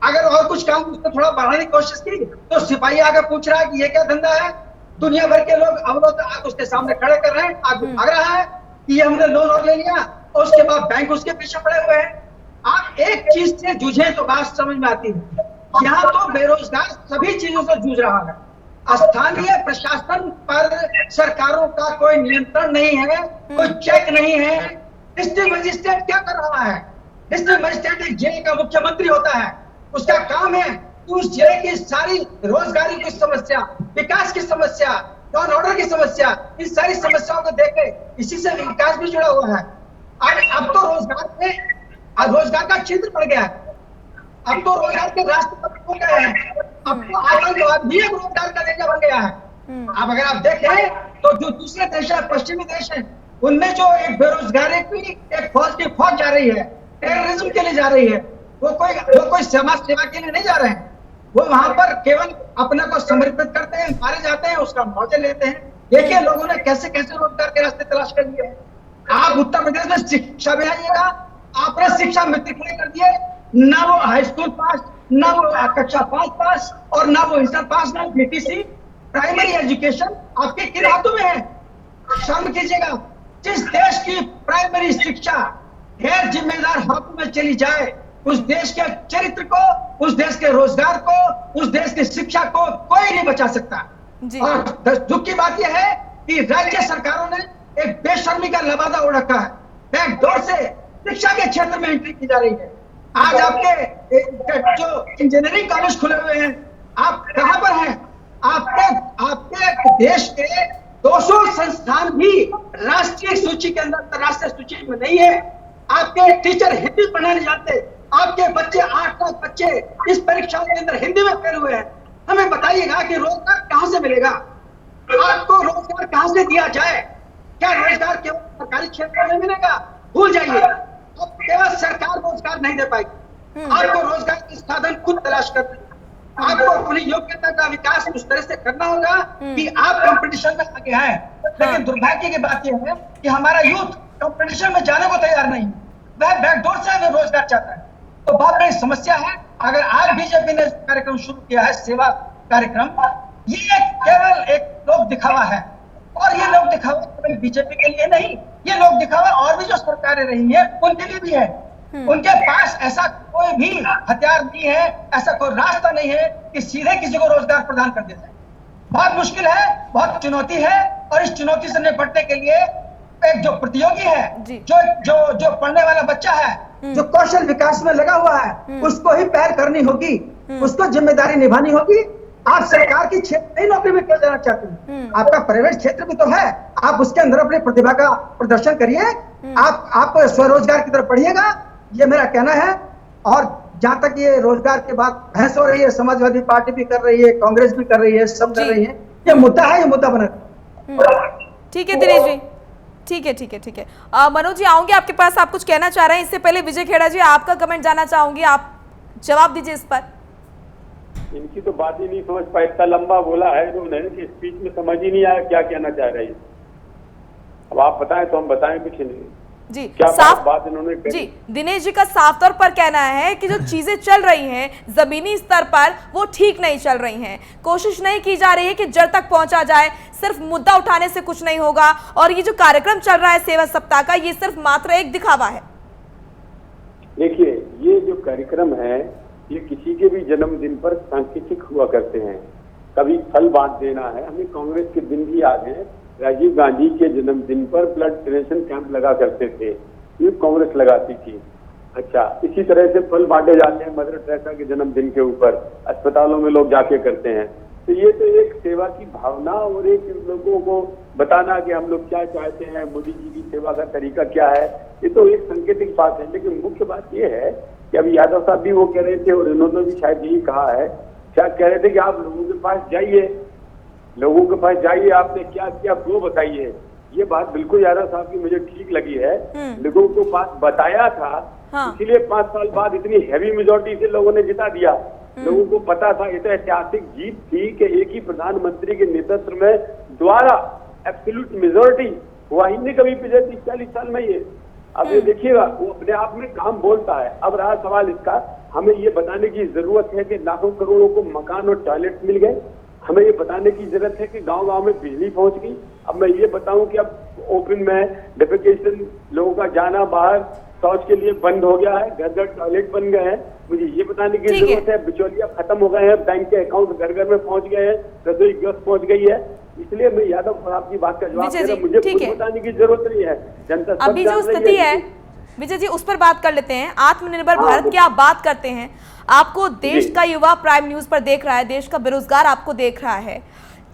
अगर और कुछ काम उसको थोड़ा बढ़ाने की कोशिश की तो सिपाही आकर पूछ रहा है कि ये क्या धंधा है। दुनिया भर के लोग अवरोध उसके सामने खड़े कर रहे हैं, आगे भाग रहा है कि ये हमने लोन और ले लिया, और उसके बाद बैंक उसके पीछे पड़े हुए हैं। आप एक चीज से जूझे तो बात समझ में आती है, यहाँ तो बेरोजगार सभी चीजों से जूझ रहा है। स्थानीय प्रशासन पर सरकारों का कोई नियंत्रण नहीं है, कोई चेक नहीं है। डिस्ट्रिक्ट मजिस्ट्रेट क्या कर रहा है? डिस्ट्रिक्ट मजिस्ट्रेट एक जिले का मुख्यमंत्री होता है, उसका काम है कि उस जिले की सारी रोजगारी की समस्या, विकास की समस्या, लॉ एंड ऑर्डर की समस्या, इन सारी समस्याओं को देखे। इसी से विकास भी जुड़ा हुआ है। अब तो रोजगार का चिंता पड़ गया है, अब तो रोजगार के रास्ते हो गए हैं, अब तो आतंकवाद भी एक रोजगार का जरिया बन गया है। अब अगर आप देखें तो जो दूसरे देश है, पश्चिमी देश है, उनमें जो एक बेरोजगारी की एक फौज जा रही है, टेररिज्म के लिए जा रही है, वो कोई समाज सेवा के लिए नहीं जा रहे हैं। वो वहां पर केवल अपने को समर्पित करते हैं, मारे जाते हैं, उसका मौजे लेते हैं। देखिए लोगों ने कैसे कैसे रोजगार के रास्ते तलाश कर लिए। आप उत्तर प्रदेश में शिक्षा में आइएगा, आपने शिक्षा मित्र खड़े कर दिए, ना वो हाई स्कूल पास, ना वो कक्षा 5 पास, और ना वो इंटर पास, ना बीटीसी। प्राइमरी एजुकेशन आपके किन हाथों में है? शर्म कीजिएगा। जिस देश की प्राइमरी शिक्षा गैर जिम्मेदार हाथों में चली जाए, उस देश के चरित्र को, उस देश के रोजगार को, उस देश की शिक्षा को कोई नहीं बचा सकता। और दुख की बात यह है कि राज्य सरकारों ने एक बेशर्मी का लबादा उड़ रखा है। बैकडोर से शिक्षा के क्षेत्र में एंट्री की जा रही है। आज आपके जो इंजीनियरिंग कॉलेज खुले हुए हैं, आप कहां पर हैं? आपके देश के 200 संस्थान भी राष्ट्रीय सूची के अंदर, अंतरराष्ट्रीय सूची में नहीं है। आपके टीचर हिंदी पढ़ाने जाते, आपके बच्चे 8 लाख बच्चे इस परीक्षाओं के अंदर हिंदी में फेल हुए हैं। हमें बताइएगा कि रोजगार कहां से मिलेगा? आपको रोजगार कहां से दिया जाए? क्या रोजगार केवल सरकारी क्षेत्र में मिलेगा? भूल जाइए, अब केवल सरकार रोजगार नहीं दे पाएगी। आपको रोजगार के साधन खुद तलाश करते हैं। आपको अपनी योग्यता का विकास उस तरह से करना होगा कि आप कंपटीशन में आगे आए। लेकिन दुर्भाग्य की बात यह है कि हमारा यूथ कंपटीशन में जाने को तैयार नहीं, वह बैकडोर से हमें रोजगार चाहता है। तो बहुत बड़ी समस्या है। अगर आज बीजेपी ने कार्यक्रम शुरू किया है, सेवा कार्यक्रम, ये केवल एक लोक दिखावा है। और ये लोक दिखावा केवल बीजेपी के लिए नहीं, ये लोक दिखावा और भी जो सरकारें रही है उनके लिए भी है। उनके पास ऐसा कोई भी हथियार नहीं है, ऐसा कोई रास्ता नहीं है कि सीधे किसी को रोजगार प्रदान कर देते हैं। बहुत मुश्किल है, बहुत चुनौती है। और इस चुनौती से निपटने के लिए एक जो प्रतियोगी है, जो पढ़ने वाला बच्चा है, जो कौशल विकास में लगा हुआ है, उसको ही पहल करनी होगी, उसको जिम्मेदारी निभानी होगी। आप सरकार की क्षेत्र में नौकरी में क्यों देना चाहते हैं? आपका प्राइवेट क्षेत्र भी तो है, आप उसके अंदर अपनी प्रतिभा का प्रदर्शन करिए, आप स्वरोजगार की तरफ बढ़िएगा, ये मेरा कहना है। और जहां तक ये रोजगार के बाद बहस हो रही है, समाजवादी पार्टी भी कर रही है, कांग्रेस भी कर रही है, सब कर रही है, ये मुद्दा है, ये मुद्दा बना। ठीक है दिनेश जी, ठीक है। मनोज जी आऊंगी आपके पास, आप कुछ कहना चाह रहे हैं। इससे पहले विजय खेड़ा जी, आपका कमेंट जानना चाहूंगी, आप जवाब दीजिए इस पर। इनकी तो बात ही नहीं समझ पाए, इतना लंबा बोला है इन्होंने कि स्पीच में समझ ही नहीं आया क्या कहना चाह रही है। अब आप बताएं तो हम बताएं कुछ नहीं जी। क्या साफ बात इन्होंने जी, दिनेश जी का साफ तौर पर कहना है कि जो चीजें चल रही हैं जमीनी स्तर पर वो ठीक नहीं चल रही हैं। कोशिश नहीं की जा रही है कि जड़ तक पहुंचा जाए, सिर्फ मुद्दा उठाने से कुछ नहीं होगा। और ये जो कार्यक्रम चल रहा है सेवा सप्ताह का, ये सिर्फ मात्र एक दिखावा है। देखिए, ये जो कार्यक्रम है ये किसी के भी जन्मदिन पर सांकेतिक हुआ करते हैं। कभी फल बांट देना है, हमें कांग्रेस के दिन भी याद है, राजीव गांधी के जन्मदिन पर ब्लड डोनेशन कैंप लगा करते थे, ये कांग्रेस लगाती थी। अच्छा, इसी तरह से फल बांटे जाते हैं मदर टेरेसा के जन्मदिन के ऊपर, अस्पतालों में लोग जाके करते हैं। तो ये तो एक सेवा की भावना और एक लोगों को बताना कि हम लोग क्या चाहते हैं, मोदी जी की सेवा का तरीका क्या है, ये तो एक सांकेतिक बात है। लेकिन मुख्य बात ये है कि अभी यादव साहब भी वो कह रहे थे और इन्होंने भी शायद यही कहा है, क्या कह रहे थे कि आप लोगों के पास जाइए, लोगों के पास जाइए, आपने क्या किया वो बताइए। ये बात बिल्कुल यादव साहब की मुझे ठीक लगी है। लोगों को बात बताया था, इसीलिए 5 साल बाद इतनी हैवी मेजोरिटी से लोगों ने जिता दिया। लोगों को पता था, ये तो ऐतिहासिक जीत थी कि एक ही प्रधानमंत्री के नेतृत्व में द्वारा एब्सोल्यूट मेजोरिटी हुआ ही नहीं कभी पिछले 30-40 साल में। ये अब ये देखिएगा, वो अपने आप में काम बोलता है। अब रहा सवाल इसका, हमें ये बताने की जरूरत है कि लाखों करोड़ों को मकान और टॉयलेट मिल गए। हमें ये बताने की जरूरत है कि गांव-गांव में बिजली पहुंच गई। अब मैं ये बताऊं कि अब ओपन में डेफिकेशन, लोगों का जाना बाहर शौच के लिए बंद हो गया है, घर घर टॉयलेट बन गए हैं। मुझे ये बताने की जरूरत है, बिचौलिया खत्म हो गए हैं, बैंक के अकाउंट घर घर में पहुंच गए हैं, रसोई गैस पहुंच गई है। इसलिए मैं यादव साहब की बात का जवाब दे रहा हूं, मुझे कुछ बताने की जरूरत नहीं है। जनता अभी जो स्थिति है विजय जी, उस पर बात कर लेते हैं। आत्मनिर्भर भारत की आप बात करते हैं, आपको देश का युवा प्राइम न्यूज पर देख रहा है, देश का बेरोजगार आपको देख रहा है,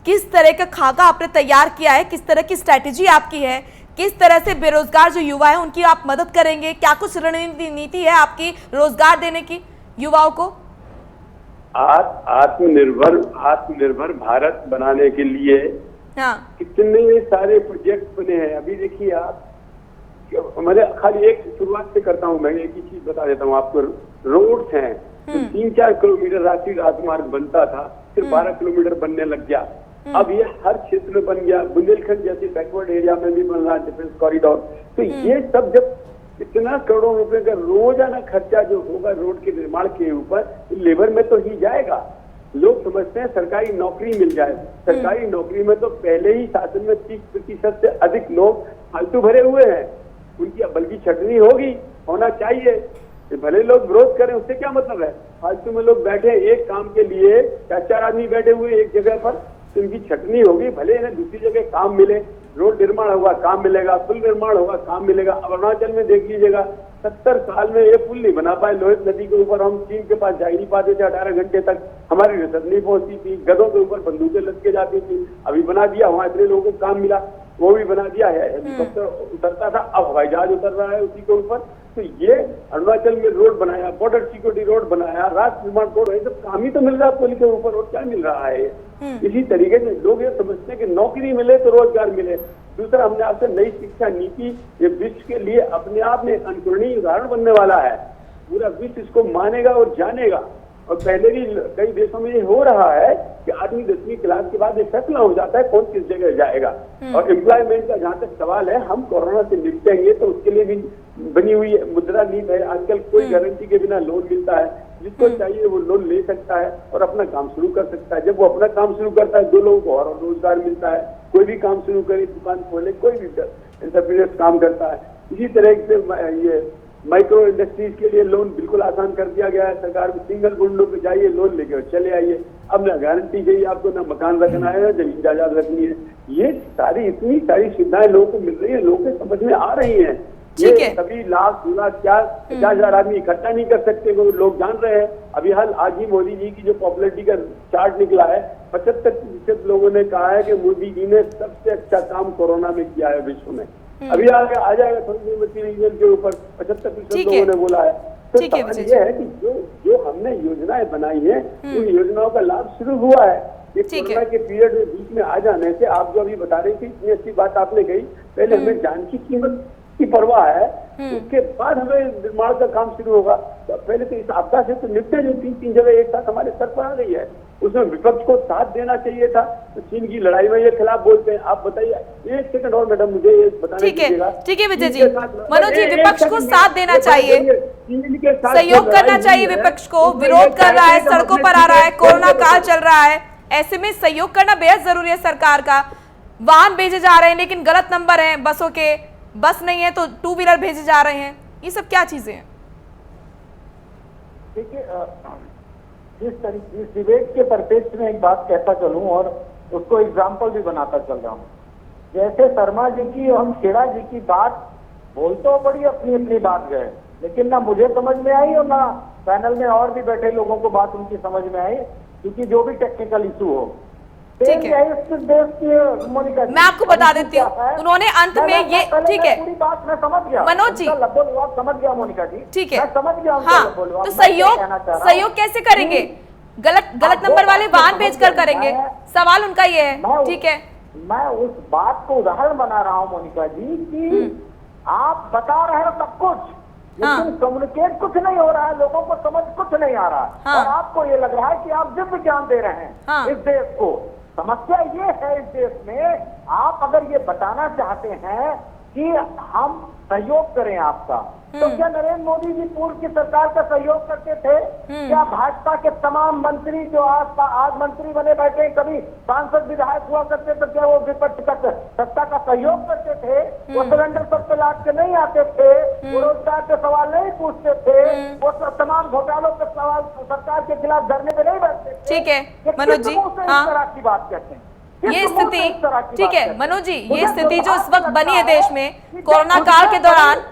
किस तरह का खाका आपने तैयार किया है, किस तरह की स्ट्रैटेजी आपकी है, किस तरह से बेरोजगार जो युवा है उनकी आप मदद करेंगे, क्या कुछ रणनीति है आपकी रोजगार देने की युवाओं को? आत्मनिर्भर भारत बनाने के लिए कितने सारे प्रोजेक्ट बने हैं। अभी देखिए आप, मैंने खाली एक शुरुआत से करता हूँ, मैं एक ही चीज बता देता हूँ आपको। रोड्स हैं, तो 3-4 किलोमीटर राष्ट्रीय राजमार्ग बनता था, फिर 12 किलोमीटर बनने लग गया। अब ये हर क्षेत्र में बन गया, बुंदेलखंड जैसे बैकवर्ड एरिया में भी बन रहा है डिफेंस कॉरिडोर। तो ये सब जब इतना करोड़ों रुपए का रोजाना खर्चा जो होगा रोड के निर्माण के ऊपर, लेबर में तो ही जाएगा। लोग समझते हैं सरकारी नौकरी मिल जाए, सरकारी नौकरी में तो पहले ही शासन में 30% से अधिक लोग फालतू भरे हुए हैं, उनकी बल्कि छटनी होना चाहिए। भले लोग विरोध करें, उससे क्या मतलब है, फालतू में लोग बैठे एक काम के लिए 4 आदमी बैठे हुए एक जगह पर, तो उनकी छटनी होगी। भले इन्हें दूसरी जगह काम मिले, रोड निर्माण होगा काम मिलेगा, पुल निर्माण होगा काम मिलेगा। अरुणाचल में देख लीजिएगा, 70 साल में ये पुल नहीं बना पाए, लोहित नदी के ऊपर हम चीन के पास जा ही नहीं पाते थे, 18 घंटे तक हमारी रसद नहीं पहुंचती थी, गधों के ऊपर बंदूकें लटके जाती थी। अभी बना दिया, वहां इतने लोगों को काम मिला, वो भी बना दिया है। हेलीकॉप्टर उतरता था, अब हवाई जहाज उतर रहा है उसी के ऊपर। तो ये अरुणाचल में रोड बनाया, बॉर्डर सिक्योरिटी रोड बनाया, राष्ट्र निर्माण रोड, ये सब काम ही तो मिल रहा है पुल के ऊपर, और क्या मिल रहा है। इसी तरीके से लोग ये समझते हैं कि नौकरी मिले तो रोजगार मिले। दूसरा, हमने आपसे नई शिक्षा नीति, ये विश्व के लिए अपने आप में अनुकरणीय उदाहरण बनने वाला है। पूरा विश्व इसको मानेगा और जानेगा। और पहले भी कई देशों में ये हो रहा है कि आदमी 10वीं क्लास के बाद ये फैसला हो जाता है कौन किस जगह जाएगा। और एम्प्लॉयमेंट का जहाँ तक सवाल है, हम कोरोना से निपटेंगे तो उसके लिए भी बनी हुई मुद्रा नीति है। आजकल कोई गारंटी के बिना लोन मिलता है, जिसको चाहिए वो लोन ले सकता है और अपना काम शुरू कर सकता है। जब वो अपना काम शुरू करता है, 2 लोगों को और रोजगार मिलता है। कोई भी काम शुरू करे, दुकान खोले, कोई भी एंटरप्रेन्योर काम करता है। इसी तरह से ये माइक्रो इंडस्ट्रीज के लिए लोन बिल्कुल आसान कर दिया गया है सरकार को। सिंगल विंडो पे जाइए, लोन लेके और चले आइए। अब ना गारंटी चाहिए आपको, ना मकान रखना है, ना जमीन जायदाद रखनी है। ये सारी इतनी सारी सुविधाएं लोगों को मिल रही है, लोगों के समझ में आ रही है। ये सभी लाख 50,000 आदमी इकट्ठा नहीं कर सकते, वो लोग जान रहे हैं। अभी हाल आज ही मोदी जी की जो पॉपुलरिटी का चार्ट निकला है, 75% लोगों ने कहा है कि मोदी जी ने सबसे अच्छा काम कोरोना में किया है विश्व में। अभी आ जाएगा थोड़ी रीजन के ऊपर 75% लोगों ने बोला है। तो सवाल ये है कि जो हमने योजनाएं बनाई है, उन योजनाओं का लाभ शुरू हुआ है। ये कोरोना के पीरियड में बीच में आ जाने से, आप जो अभी बता रही थी, इतनी अच्छी बात आपने कही, पहले हमें जान की कीमत की परवाह है, उसके बाद हमें निर्माण का काम शुरू होगा। तो पहले तो इस आपदा से तो निपटे, जो 3 जगह एक साथ हमारे सर पर आ गई है, उसमें विपक्ष को साथ देना चाहिए था। तो चीन की लड़ाई में ये खिलाफ बोलते हैं। आप बताइए, 1 सेकंड और मैडम मुझे ये बताने दीजिएगा। ठीक है विजय जी, मनोज जी, विपक्ष को साथ देना चाहिए, सहयोग करना चाहिए। विपक्ष को विरोध कर रहा है, सड़कों पर आ रहा है, कोरोना काल चल रहा है, ऐसे में सहयोग करना बेहद जरूरी है। सरकार का वाहन भेजे जा रहे हैं लेकिन गलत नंबर है बसों के, बस नहीं है तो 2 व्हीलर भेजे जा रहे हैं, ये सब क्या चीजें हैं? देखिए, इस डिबेट के परिप्रेक्ष्य में एक बात कहता चलूं और उसको एग्जाम्पल भी बनाता चल रहा हूं। जैसे शर्मा जी की और खेड़ा जी की बात बोल तो बड़ी अपनी अपनी बात गए, लेकिन ना मुझे समझ में आई और ना पैनल में और भी बैठे लोगों को बात उनकी समझ में आई, क्योंकि जो भी टेक्निकल इशू हो। ठीक है, मोनिका मैं आपको बता देती हूँ, उन्होंने अंत में ये, ठीक है, पूरी बात मैं समझ गया, मनोज जी समझ गया मोनिका जी, ठीक है, मैं समझ गया। हाँ, तो सहयोग कैसे करेंगे? गलत नंबर वाले वाहन भेजकर करेंगे, सवाल उनका ये है। ठीक है, मैं उस बात को उदाहरण बना रहा हूँ मोनिका जी कि आप बता रहे हो सब कुछ, लेकिन कम्युनिकेट कुछ नहीं हो रहा है, लोगों को समझ कुछ नहीं आ रहा है, और आपको ये लग रहा है कि आप दिव्य ज्ञान दे रहे हैं इस देश को। समस्या ये है इस देश में, आप अगर ये बताना चाहते हैं कि हम सहयोग करें आपका, तो क्या नरेंद्र मोदी जी पूर्व की सरकार का सहयोग करते थे? क्या भाजपा के तमाम मंत्री जो आज मंत्री बने बैठे, कभी सांसद विधायक हुआ करते, तो क्या वो विपक्ष का सत्ता का सहयोग करते थे? वो सिलेंडर पर पे लाद के नहीं आते थे, वो रोजगार के सवाल नहीं पूछते थे, वो तमाम घोटालों के सवाल सरकार के खिलाफ धरने पे नहीं बैठते थे। ठीक है मनोज जी, हाँ, तरह की बात कहते हैं ये स्थिति, ठीक है मनोज जी, ये स्थिति जो इस वक्त बनी है देश में कोरोना काल के दौरान,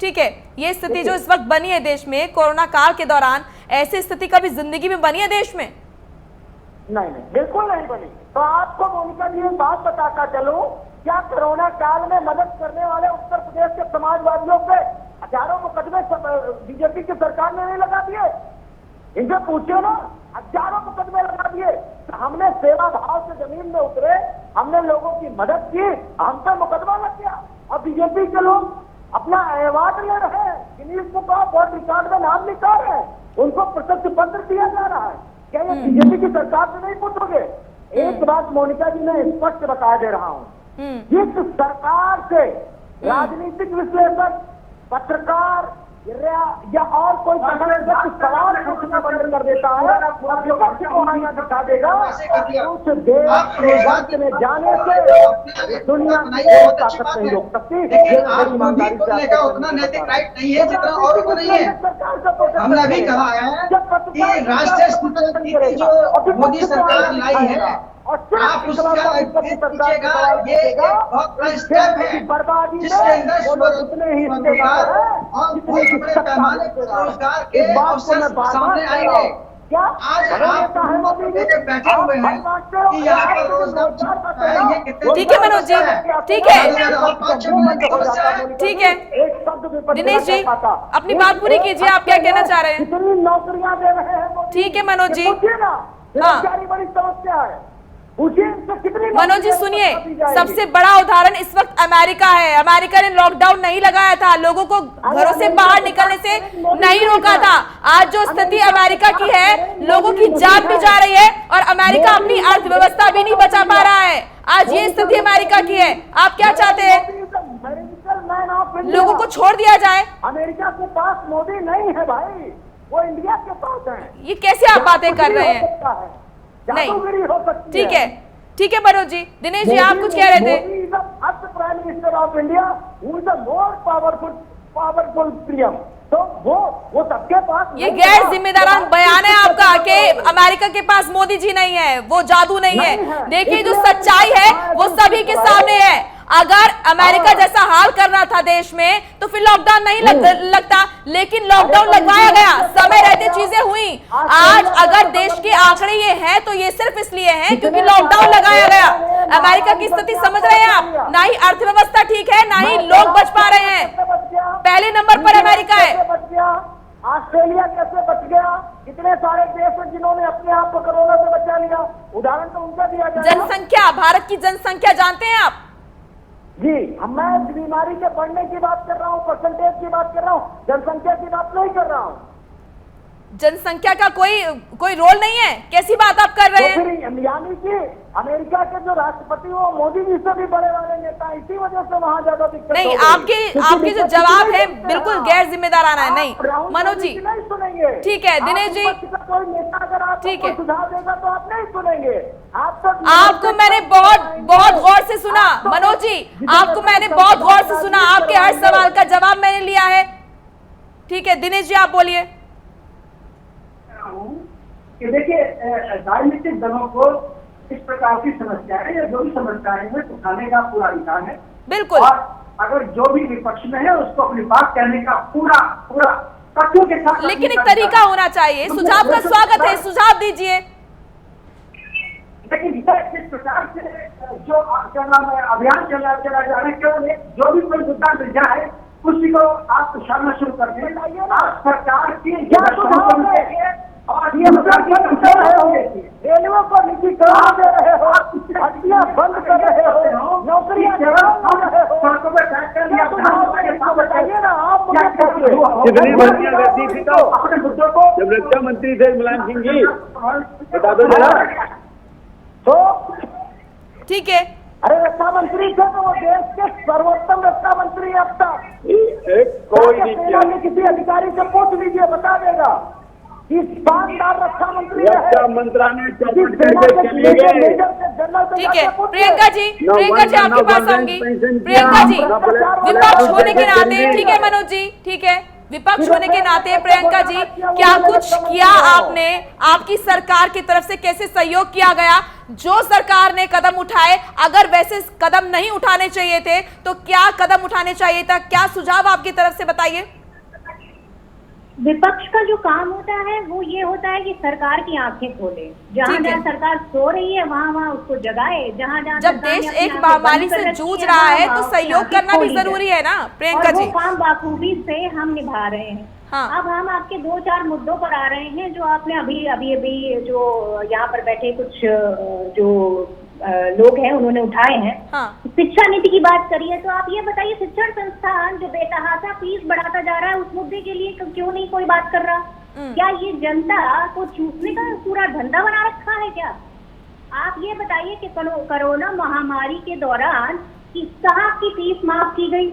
ठीक है, ये स्थिति जो इस वक्त बनी है देश में कोरोना काल के दौरान, ऐसी स्थिति कभी जिंदगी में बनी है देश में? नहीं, बिल्कुल नहीं बनी। तो आपको मोनिका जी एक बात बताता चलूं, क्या कोरोना काल में मदद करने वाले उत्तर प्रदेश के समाजवादियों पे हजारों मुकदमे बीजेपी की सरकार ने नहीं लगा दिए? इनसे पूछिए ना, हजारों मुकदमे लगा दिए। हमने सेवा भाव से जमीन में उतरे, हमने लोगों की मदद की, हम पे मुकदमा लग गया। और बीजेपी के लोग अपना अवार्ड ले रहे हैं, Guinness book of world record में नाम लिखा रहे हैं, उनको प्रशस्ति पत्र दिया जा रहा है। क्या ये बीजेपी की सरकार से नहीं पूछोगे? एक बात मोनिका जी मैं स्पष्ट बता दे रहा हूँ, जिस सरकार से राजनीतिक विश्लेषक, पत्रकार या और कोई सवाल पूछना बंद कर देता है, विपक्ष को आईना दिखा देगा, उस देश में जाने से दुनिया की ताकत नहीं रोक सकती। उतना नैतिक राइट नहीं है जितना और को नहीं है। हमने भी कहा है कि राष्ट्रीय शिक्षा नीति जो मोदी सरकार लाई है, आप उसका कीजिएगा, ये एक बहुत बड़ा स्टेप है जिसके अंदर और बहुत बड़े पैमाने पर रोजगार के अवसर सामने आएंगे। आज आप बैठे हुए हैं कि यहाँ पर रोजगार, ये कितने, ठीक है मनोज जी, ठीक है, ठीक है, दिनेश जी अपनी बात पूरी कीजिए, आप क्या कहना चाह रहे हैं? कितनी नौकरियां दे रहे हैं? ठीक है मनोज जी, बेरोजगारी बड़ी समस्या है। मनोज जी सुनिए, सबसे बड़ा उदाहरण इस वक्त अमेरिका है। अमेरिका ने लॉकडाउन नहीं लगाया था, लोगों को घरों से बाहर निकलने से नहीं रोका था। आज जो स्थिति अमेरिका की है, लोगों की जान भी जा रही है और अमेरिका अपनी अर्थव्यवस्था भी नहीं बचा पा रहा है। आज ये स्थिति अमेरिका की है। आप क्या चाहते हैं? लोगों को छोड़ दिया जाए? अमेरिका के पास मोदी नहीं है भाई, वो इंडिया के पास है। ये कैसे आप बातें कर रहे हैं? नहीं, ठीक है, ठीक है मनोज जी। दिनेश जी आप कुछ कह रहे थे? Prime minister of India who is a more powerful PM, तो वो सबके पास। ये गैर जिम्मेदारान बयान है आपका कि अमेरिका के पास मोदी जी नहीं है, वो जादू नहीं है। देखिए जो सच्चाई है वो सभी के सामने है। अगर अमेरिका जैसा हाल करना था देश में तो फिर लॉकडाउन नहीं लगता, लेकिन लॉकडाउन लगवाया गया, समय रहते चीजें हुई। आज अगर देश के आंकड़े ये हैं तो ये सिर्फ इसलिए हैं क्योंकि लॉकडाउन लगाया गया। अमेरिका की स्थिति समझ रहे हैं आप? ना ही अर्थव्यवस्था ठीक है, ना ही लोग बच पा रहे हैं। पहले नंबर पर अमेरिका है। ऑस्ट्रेलिया कैसे बच गया? कितने सारे देश हैं जिन्होंने अपने आप को कोरोना से बचा लिया, उदाहरण तो उनका दिया जाए। जनसंख्या, भारत की जनसंख्या जानते हैं आप? जी, मैं बीमारी के बढ़ने की बात कर रहा हूँ, परसेंटेज की बात कर रहा हूँ, जनसंख्या की बात नहीं कर रहा हूँ। जनसंख्या का कोई रोल नहीं है? कैसी बात आप कर रहे हैं? यानी कि अमेरिका के जो राष्ट्रपति वो मोदी जी से भी बड़े वाले नेता, इसी वजह से वहाँ ज्यादा दिक्कत नहीं। आपके जो जवाब है बिल्कुल गैर जिम्मेदाराना है। नहीं मनोज जी, नहीं सुनेंगे। ठीक है दिनेश जी, कोई नेता अगर आपको ठीक है, सुझाव देगा तो आप नहीं सुनेंगे। आपको मैंने बहुत गौर से सुना मनोज जी, आपको मैंने बहुत गौर से सुना, आपके हर सवाल का जवाब मैंने लिया है। ठीक है दिनेश जी आप बोलिए। कि देखिए राजनीतिक दलों को इस प्रकार की समस्याएं या जो भी समस्याएं हैं उठाने का पूरा अधिकार है। बिल्कुल। और अगर जो भी विपक्ष में है उसको अपनी बात कहने का पूरा तथ्यों के साथ, लेकिन एक तरीका होना चाहिए। सुझाव का स्वागत है, सुझाव दीजिए। लेकिन इस प्रकार से जो क्या नाम है अभियान चला जा रहा है, केवल जो भी कोई मुद्दा मिल जाए उसी को आप शामिल शुरू कर दें। आप सरकार की और ये रेलवे को निजीकरण दे रहे हो, हड्डियां बंद कर रहे हो, नौकरियां बताइए ना आप कितनी भर्तियां करती थी तो अपने मुद्दों को जब रक्षा मंत्री थे मुलायम सिंह जी, बता दो जरा। तो ठीक है, अरे रक्षा मंत्री थे तो वो देश के सर्वोत्तम रक्षा मंत्री है अब तक। कोई नहीं किया, किसी अधिकारी से पूछ लीजिए, बता देगा कि शानदार रक्षा मंत्री है। रक्षा मंत्रालय चौपट करके चले गए। ठीक है प्रियंका जी आपके पास आऊंगी। प्रियंका जी विपक्ष होने के नाते, ठीक है मनोज जी, ठीक है, विपक्ष होने के नाते प्रियंका जी क्या कुछ किया आपने, आपकी सरकार की तरफ से कैसे सहयोग किया गया जो सरकार ने कदम उठाए? अगर वैसे कदम नहीं उठाने चाहिए थे तो क्या कदम उठाने चाहिए था? क्या सुझाव आपकी तरफ से बताइए। विपक्ष का जो काम होता है वो ये होता है कि सरकार की आंखें खोले, जहाँ जहाँ सरकार सो रही है वहाँ वहाँ उसको जगाए, जहाँ जहाँ जब देश एक महामारी से जूझ रहा है तो सहयोग करना भी जरूरी है ना प्रियंका जी। वो काम बाखूबी से हम निभा रहे हैं। हाँ। अब हम आपके 2-4 मुद्दों पर आ रहे हैं जो आपने अभी जो यहाँ पर बैठे कुछ जो लोग हैं उन्होंने उठाए हैं। हाँ। शिक्षा नीति की बात करिए तो आप ये बताइए, शिक्षण संस्थान जो बेतहाशा फीस बढ़ाता जा रहा है उस मुद्दे के लिए क्यों नहीं कोई बात कर रहा? क्या ये जनता को चूसने का पूरा धंधा बना रखा है क्या? आप ये बताइए कि कोरोना महामारी के दौरान कहाँ की फीस माफ की गई?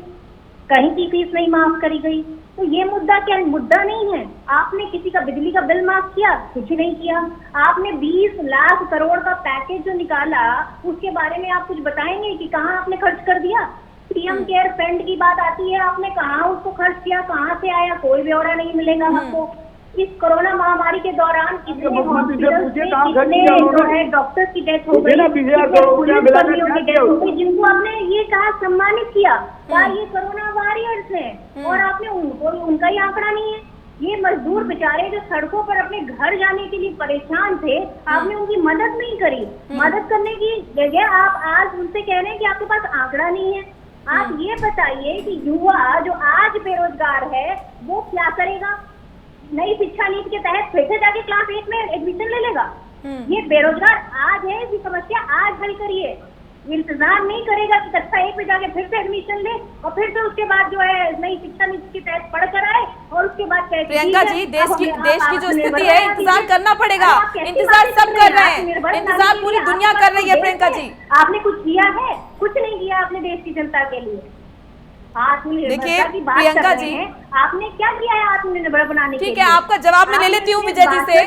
कहीं की फीस नहीं माफ करी गई। तो ये मुद्दा क्या मुद्दा नहीं है? आपने किसी का बिजली का बिल माफ किया? कुछ नहीं किया। आपने 20 लाख करोड़ का पैकेज जो निकाला उसके बारे में आप कुछ बताएंगे कि कहाँ आपने खर्च कर दिया? पीएम केयर फंड की बात आती है, आपने कहाँ उसको खर्च किया, कहाँ से आया, कोई ब्यौरा नहीं मिलेगा आपको। इस कोरोना महामारी के दौरान कितने हॉस्पिटल से कितने जो है डॉक्टर की डेथ हो गई, पुलिसकर्मियों की डेथ हो गई, जिनको आपने ये कहा सम्मानित किया क्या ये कोरोना वॉरियर्स हैं, और आपने उनका ही आंकड़ा नहीं है। ये मजदूर बेचारे जो सड़कों पर अपने घर जाने के लिए परेशान थे, आपने उनकी मदद नहीं करी। मदद करने की जगह आप आज उनसे कह रहे हैं कि आपके पास आंकड़ा नहीं है। आप ये बताइए कि युवा जो आज बेरोजगार है वो क्या करेगा? नई शिक्षा नीति के तहत फिर से जाके क्लास 8 में एडमिशन ले लेगा? ये बेरोजगार आज है, इसकी समस्या आज हल करिए। इंतजार नहीं करेगा कि कक्षा 1 में जाके फिर से एडमिशन ले और फिर से उसके बाद जो है नई शिक्षा नीति के तहत पढ़ कर आए और उसके बाद प्रियंका जी देश की जो स्थिति है इंतजार करना पड़ेगा। इंतजार सब कर रहे हैं, इंतजार पूरी दुनिया कर रही है। प्रियंका जी आपने कुछ किया है? कुछ नहीं किया आपने देश की जनता के लिए। देखिए प्रियंका जी आपने क्या किया है आत्मनिर्भर बनाने के लिए? ठीक है, आपका जवाब मैं ले लेती हूँ विजय जी से।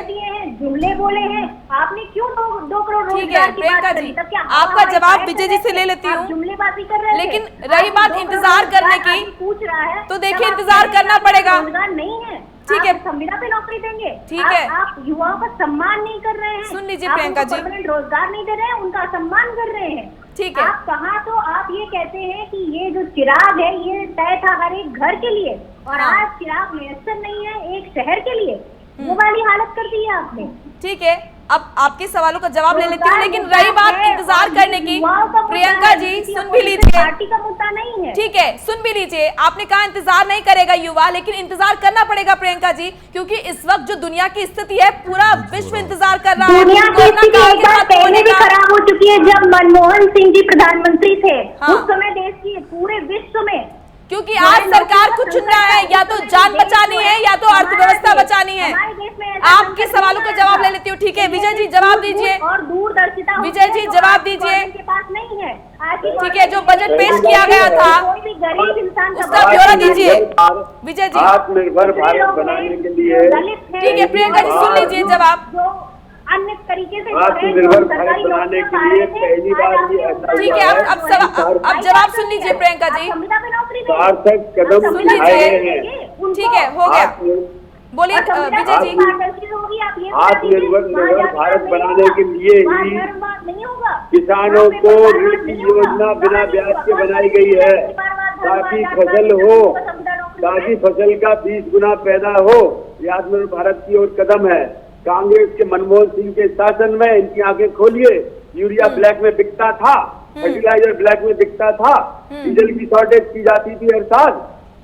जुमले बोले हैं आपने, क्यों 2 करोड़ ठीक है प्रियंका जी, आपका जवाब विजय जी से ले लेती हूँ। जुमलेबाजी कर रहे हैं। लेकिन रही बात इंतजार करने की, पूछ रहा है तो देखिए इंतजार करना पड़ेगा। रोजगार नहीं है, ठीक है, संविदा पे नौकरी देंगे? ठीक है, आप युवाओं का सम्मान नहीं कर रहे हैं। सुन लीजिए प्रियंका जी, रोजगार नहीं दे रहे हैं, उनका सम्मान कर रहे हैं। ठीक है, आप कहाँ तो आप ये कहते हैं कि ये जो चिराग है ये तय था हर एक घर के लिए, और आज चिराग मैसर नहीं है एक शहर के लिए। वो वाली हालत कर दी है आपने। ठीक है, अब आपके सवालों का जवाब ले लेती हूँ, लेकिन रही बात इंतजार करने की, प्रियंका जी सुन भी लीजिए। पार्टी का मुद्दा नहीं है। ठीक है, सुन भी लीजिए। आपने कहा इंतजार नहीं करेगा युवा, लेकिन इंतजार करना पड़ेगा प्रियंका जी, क्योंकि इस वक्त जो दुनिया की स्थिति है पूरा विश्व इंतजार कर रहा है। दुनिया की स्थिति एक बार पहले भी खराब हो चुकी है जब मनमोहन सिंह जी प्रधानमंत्री थे। उस समय देश की पूरे विश्व में, क्योंकि आज सरकार को चुनना है, या तो जान बचानी है या तो अर्थव्यवस्था बचानी है। आपके सवालों का जवाब ले लेती हूँ। ठीक है विजय जी जवाब दीजिए। और दूरदर्शिता विजय जी जवाब दीजिए। के पास नहीं है। ठीक है, जो बजट पेश किया गया था गरीब इंसान उसका ब्यौरा दीजिए विजय जी। आत्मनिर्भर भारत बनाने के लिए ठीक है प्रियंका जी सुन लीजिए जवाब। अन्य तरीके से आत्मनिर्भर भारत बनाने के लिए पहली बार ये ऐसा ठीक है, अब जवाब सुन लीजिए प्रियंका जी। सार्थक कदम सुन लीजिए। ठीक है, हो गया बोलिए विजय जी। आत्मनिर्भर भारत बनाने के लिए ही किसानों को ऋण की योजना बिना ब्याज के बनाई गई है, ताकि फसल हो, ताकि फसल का 20 गुना पैदा हो। ये आत्मनिर्भर भारत की ओर कदम है। कांग्रेस के मनमोहन सिंह के शासन में इनकी आंखें खोलिए, यूरिया ब्लैक में बिकता था, फर्टिलाइजर ब्लैक में बिकता था, डीजल की शॉर्टेज की जाती थी हर साल।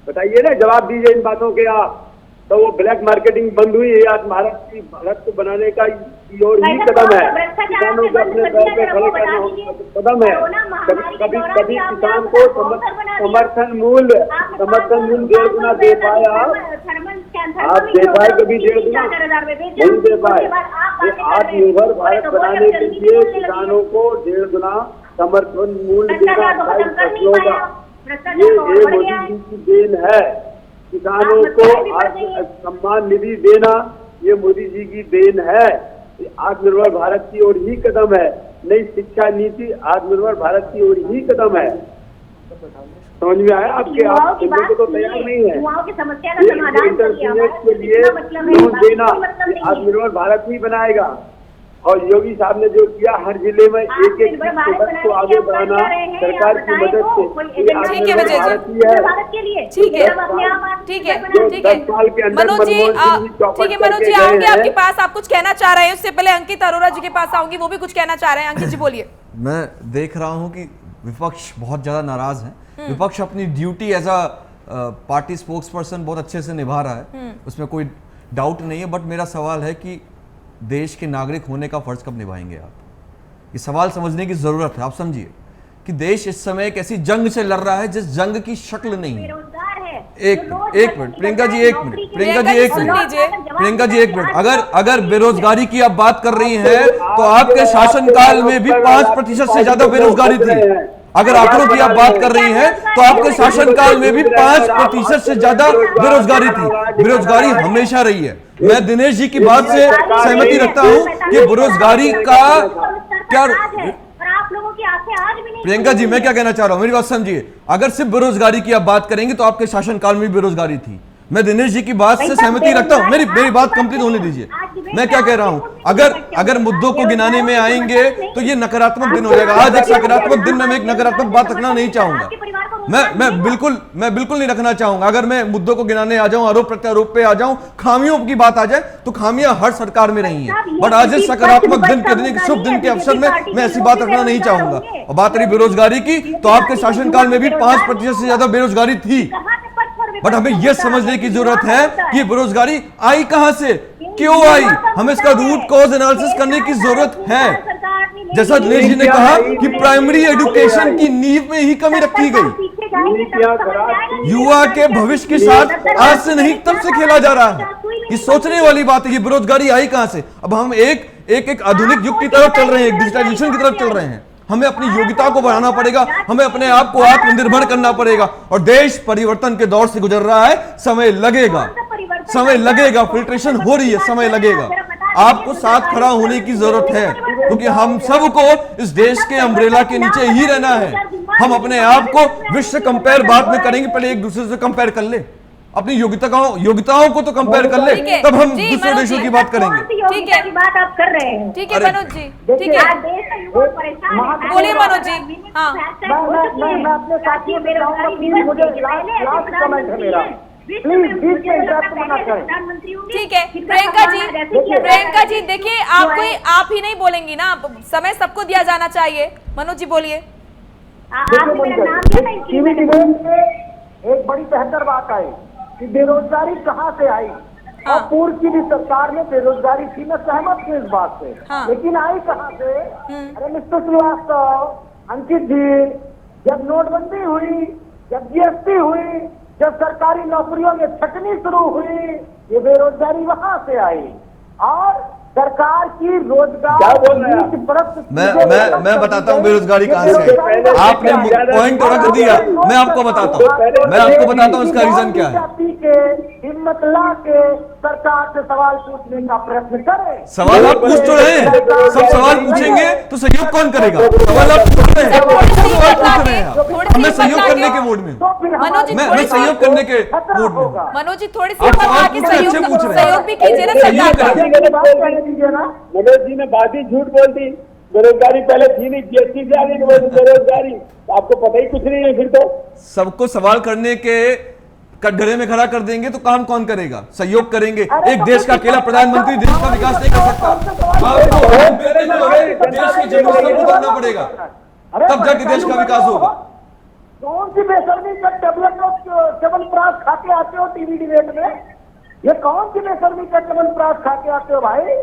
बताइए ना, जवाब दीजिए इन बातों के आप। तो वो ब्लैक मार्केटिंग बंद हुई है। आज भारत को बनाने का और ही कदम है, किसानों को अपने पैर पे खड़े करने कदम है। कभी किसान को समर्थन मूल्य 1.5 गुना दे पाया, आप दे पाए, कभी 1.5 गुना नहीं दे पाए। आत्मनिर्भर भारत बनाने के लिए किसानों को 1.5 गुना समर्थन मूल्य देना फसलों का, ये मोदी जी की देन है। किसानों को सम्मान निधि देना ये मोदी जी की देन है। आत्मनिर्भर भारत की ओर ही कदम है। नई शिक्षा नीति आत्मनिर्भर भारत की ओर ही कदम है। समझ में आया आपके? आप सुनने को तो तैयार नहीं है। इंटरनेट के लिए लोन देना आत्मनिर्भर भारत ही बनाएगा। और योगी साहब ने जो किया, हर जिले में एक को आगे बढ़ाना सरकार की मदद से, ठीक है विजय जी, ठीक है ठीक है ठीक है मनोज जी, ठीक है मनोज जी, आऊंगी आपके पास। आप कुछ कहना चाह रहे हैं? उससे पहले अंकित अरोड़ा जी के पास आऊंगी, वो भी कुछ कहना चाह रहे हैं। अंकित जी बोलिए। मैं देख रहा हूं कि विपक्ष बहुत ज्यादा नाराज है। विपक्ष अपनी duty as a party spokesperson बहुत अच्छे से निभा रहा है, उसमें कोई डाउट नहीं है। बट मेरा सवाल है कि देश के नागरिक होने का फर्ज कब निभाएंगे आप? ये सवाल समझने की जरूरत है। आप समझिए कि देश इस समय एक ऐसी जंग से लड़ रहा है जिस जंग की शक्ल नहीं है। एक मिनट प्रियंका जी, एक मिनट प्रियंका जी, एक मिनट प्रियंका जी, एक मिनट। अगर बेरोजगारी की आप बात कर रही हैं तो आपके शासनकाल में भी 5% से ज्यादा बेरोजगारी थी। अगर आंकड़ों की आप बात कर रही हैं तो आपके शासनकाल में भी 5% से ज्यादा बेरोजगारी थी। बेरोजगारी हमेशा रही है। मैं दिनेश जी की बात से सहमति रखता हूं कि बेरोजगारी का क्या, प्रियंका जी मैं क्या कहना चाह रहा हूं, मेरी बात समझिए। अगर सिर्फ बेरोजगारी की आप बात करेंगे तो आपके शासनकाल में भी बेरोजगारी थी। मैं दिनेश जी की बात से सहमति रखता हूं। मेरी बात कंप्लीट होने दीजिए। मैं क्या कह रहा हूं, अगर मुद्दों को गिनाने में आएंगे तो ये नकारात्मक दिन हो जाएगा। आज एक सकारात्मक दिन में मैं एक नकारात्मक बात रखना नहीं चाहूंगा। मैं बिल्कुल नहीं रखना चाहूंगा। अगर मैं मुद्दों को गिनाने आ जाऊं, आरोप प्रत्यारोप पे आ जाऊं, खामियों की बात आ जाए तो खामियां हर सरकार में रही हैं। बट आज इस सकारात्मक दिन के दिन, शुभ दिन के अवसर में मैं ऐसी बात रखना नहीं चाहूंगा। और बात रही बेरोजगारी की, तो आपके शासनकाल में भी 5% से ज्यादा बेरोजगारी थी। बट हमें यह समझने की जरूरत है कि बेरोजगारी आई कहां से, क्यों आई, हमें इसका रूट कॉज एनालिसिस करने की जरूरत है। जैसा दिनेश जी ने कहा कि प्राइमरी एजुकेशन की नींव में ही कमी रखी गई। युवा के भविष्य के साथ आज से नहीं तब से खेला जा रहा है। ये सोचने वाली बात है। ये बेरोजगारी आई कहां से? अब हम एक आधुनिक युग की तरफ चल रहे हैं, डिजिटलाइजेशन की तरफ चल रहे हैं। हमें अपनी योग्यता को बढ़ाना पड़ेगा, हमें अपने आप को आत्मनिर्भर करना पड़ेगा। और देश परिवर्तन के दौर से गुजर रहा है, समय लगेगा, फिल्ट्रेशन हो रही है, समय लगेगा। आपको साथ खड़ा होने की जरूरत है, क्योंकि हम सबको इस देश के अम्ब्रेला के नीचे ही रहना है। हम अपने आप को विश्व से कंपेयर बाद में करेंगे, पहले एक दूसरे से कंपेयर कर ले, अपनी योग्यताओं को तो कंपेयर कर ले, तब हम दूसरे देशों की बात करेंगे। ठीक है, बात आप कर रहे हैं। ठीक है मनोज जी, ठीक है, बोलिए मनोज जी। हाँ, मैं अपने साथियों में रहूंगा, प्लीज मुझे लास्ट कमेंट है मेरा, प्लीज बीच में इंटरप्ट मत करें। ठीक है प्रियंका जी देखिए, आप ही नहीं बोलेंगी ना, समय सबको दिया जाना चाहिए। मनोज जी बोलिए। एक बड़ी बेहतर बात आई कि बेरोजगारी कहाँ से आई। और पूर्व की भी सरकार में बेरोजगारी थी, मैं सहमत हूँ इस बात से। लेकिन आई कहाँ से? अरे मिस्टर श्रीवास्तव, अंकित जी, जब नोटबंदी हुई, जब जीएसटी हुई, जब सरकारी नौकरियों में छटनी शुरू हुई, ये बेरोजगारी वहां से आई। और सरकार की रोजगार मैं बताता हूँ बेरोजगारी कहाँ से। आपने पॉइंट रख दिया, मैं आपको बताता हूँ इसका रीजन क्या है। हिम्मत ला के सरकार से सवाल पूछने का प्रयत्न करे। सवाल आप पूछ तो रहे हैं, सब सवाल पूछेंगे तो सहयोग कौन करेगा? सवाल आप पूछ रहे हैं, सवाल पूछ रहे हैं, मैं सहयोग करने के मूड में, तो फिर मनोज जी, मैं सहयोग करने के मूड में। मनोज जी थोड़ी सी आप बात सवाल आगे पूछ रहे हैं, अच्छे पूछ रहे हैं। सहयोग भी कीजिए ना सहयोग सरकार का। मनोज जी ने बात ही झूठ बोल दी। बेरोजगारी पहले थी नहीं, जीएसटी से आगे बेरोजगारी, आपको पता ही कुछ नहीं है। फिर तो सबको सवाल करने के कटघरे में खड़ा कर देंगे तो काम कौन करेगा? सहयोग करेंगे। एक देश का अकेला प्रधानमंत्री देश का विकास नहीं कर सकता। आपको देश की जरूरत को करना पड़ेगा, तब जाके देश का विकास होगा। कौन सी बेशर्मी का च्यवनप्राश खा के आते हो टीवी डिबेट में? ये कौन सी बेशर्मी का च्यवनप्राश खा के आते हो भाई?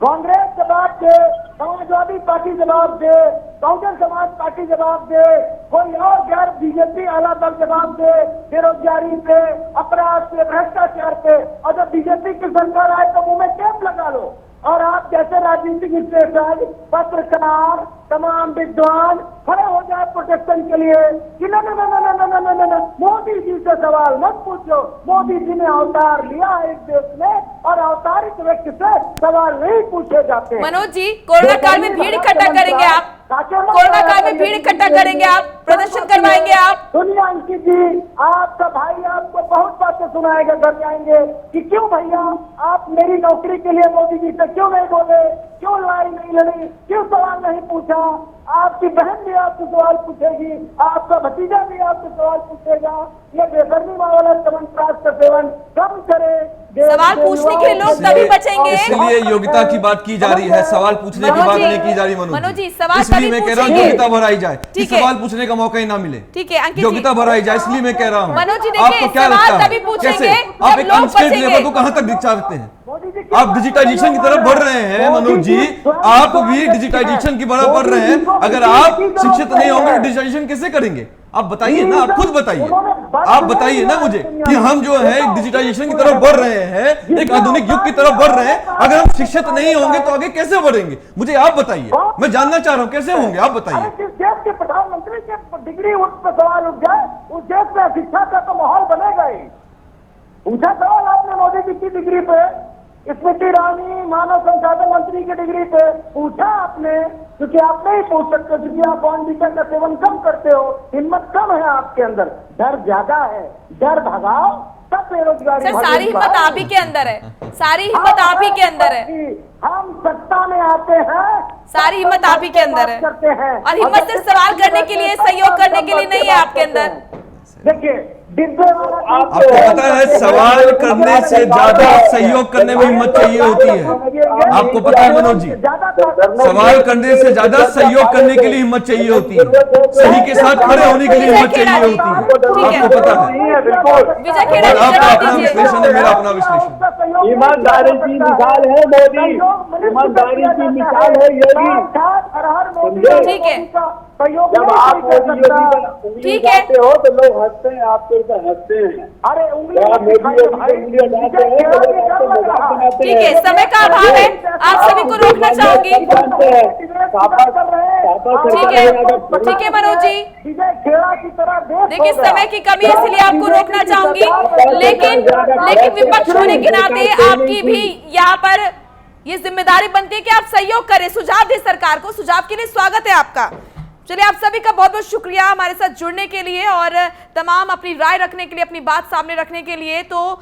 कांग्रेस जवाब दे, समाजवादी पार्टी जवाब दे, कांग्रेस समाज पार्टी जवाब दे, कोई और गैर बीजेपी आला दल जवाब दे, बेरोजगारी पे, अपराध पे, भ्रष्टाचार पे। और जब बीजेपी की सरकार आए तो मुंह में टेप लगा लो। और आप जैसे राजनीतिक विश्लेषक, पत्रकार, तमाम विद्वान खड़े हो जाए प्रोटेक्शन के लिए कि न न न न न न न न न मोदी जी से सवाल मत पूछो। मोदी जी ने अवतार लिया है इस देश में और अवतारित व्यक्ति से सवाल नहीं पूछे जाते। मनोज जी, कोरोना काल में भीड़ इकट्ठा करेंगे आप, कोरोना काल में भीड़ इकट्ठा करेंगे आप, प्रदर्शन करवाएंगे आप। दुनिया अंकित जी, आपका भाई आपको बहुत बातें सुनाएगा घर जाएंगे कि क्यों भैया आप मेरी नौकरी के लिए मोदी जी से क्यों नहीं बोले, क्यों लड़ाई नहीं लड़ी, क्यों सवाल नहीं पूछा। आपकी बहन भी आपसे सवाल पूछेगी, आपका भतीजा भी आपसे सवाल पूछेगा। ये बेशर्मी वाला च्यवनप्राश का सेवन कम करे। सवाल पूछने के लिए लोग तभी बचेंगे। इसलिए योग्यता की बात की जा रही है, सवाल पूछने की बात नहीं की जा रही। मनोज जी, सवाल इसलिए मैं कह रहा हूँ योग्यता बढ़ाई जाए, ठीक है। सवाल पूछने का मौका ही ना मिले। ठीक है अंकित जी, योग्यता बढ़ाई जाए, इसलिए मैं कह रहा हूँ। मनोज जी देखिए, आपको क्या सवाल लगता तभी है पूछेंगे कैसे जब आप एक लोग अनस्किल्ड बचेंगे। लेबर को कहां तक दिखाते हैं? आप डिजिटाइजेशन की तरफ बढ़ रहे हैं मनोज जी, आप भी डिजिटाइजेशन की तरफ बढ़ रहे हैं। अगर आप शिक्षित नहीं होंगे तो डिजिटाइजेशन कैसे करेंगे? आप बताइए ना, आप खुद बताइए, आप बताइए ना मुझे कि हम जो है डिजिटाइजेशन की तरफ बढ़ रहे हैं, एक आधुनिक युग की तरफ बढ़ रहे हैं। अगर हम शिक्षित नहीं होंगे तो आगे कैसे बढ़ेंगे? मुझे आप बताइए, मैं जानना चाह रहा हूं कैसे होंगे, आप बताइए। जिस देश के प्रधानमंत्री के डिग्री उस पर सवाल उठ जाए, उस देश में शिक्षा का तो माहौल बनेगा ही। पूछा सवाल आपने मोदी जी की डिग्री पे, स्मृति ईरानी मानव संसाधन मंत्री की डिग्री पे पूछा आपने? क्योंकि आप नहीं पूछ सकते, क्योंकि आप बॉन्डिका का सेवन कम करते हो, हिम्मत कम है आपके अंदर, डर ज्यादा है। डर भगाओ तब बेरोजगारी। सर सारी हिम्मत आप ही के अंदर है, सारी हिम्मत आप ही के अंदर है। हम सत्ता में आते हैं, सारी हिम्मत आप ही के अंदर है, करते हैं। और हिम्मत सिर्फ सवाल करने के लिए, सहयोग करने के लिए नहीं है आपके अंदर। देखिए डिब्बे वाला आपको पता है सवाल करने से ज्यादा सहयोग करने में हिम्मत चाहिए होती है। आपको पता है मनोज जी, सवाल करने से ज्यादा सहयोग करने के लिए हिम्मत चाहिए होती है, सही के साथ खड़े होने के लिए हिम्मत चाहिए होती है। आपको पता है, विजय खेड़ा जी, आपका जवाब अपना दीजिए। विश्लेषण है, मेरा अपना विश्लेषण। ईमानदारी की मिसाल है मोदी, ईमानदारी की मिसाल है योगी। ठीक है, जब आप मोदी योगी पर उंगली ठीक है। उठाते हो तो लोग हंसते हैं, आपके ऊपर हंसते हैं। अरे जब आप मोदी योगी पर उंगली उठाते हो तो लोग आपको मजाक बनाते ठीक है, हैं। समय का अभाव है, आप सभी को रोकना चाहूंगी। ठीक है मनोज जी, खेड़ा की तरह देखिए समय की कमी है इसलिए आपको रोकना चाहूंगी, लेकिन विपक्ष होने के नाते आपकी भी यहाँ पर ये जिम्मेदारी बनती है कि आप सहयोग करें, सुझाव दें सरकार को। सुझाव के लिए स्वागत है आपका। चलिए, आप सभी का बहुत बहुत शुक्रिया हमारे साथ जुड़ने के लिए और तमाम अपनी राय रखने के लिए, अपनी बात सामने रखने के लिए। तो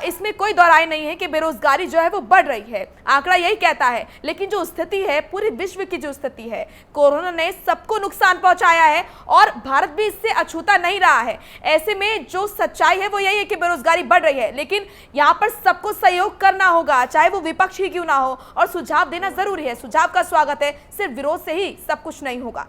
इसमें कोई दोहराई नहीं है कि बेरोजगारी जो है वो बढ़ रही है, आंकड़ा यही कहता है। लेकिन जो स्थिति है, पूरे विश्व की जो स्थिति है, कोरोना ने सबको नुकसान पहुंचाया है और भारत भी इससे अछूता नहीं रहा है। ऐसे में जो सच्चाई है वो यही है कि बेरोजगारी बढ़ रही है, लेकिन यहाँ पर सबको सहयोग करना होगा, चाहे वो विपक्ष ही क्यों ना हो, और सुझाव देना जरूरी है। सुझाव का स्वागत है, सिर्फ विरोध से ही सब कुछ नहीं होगा।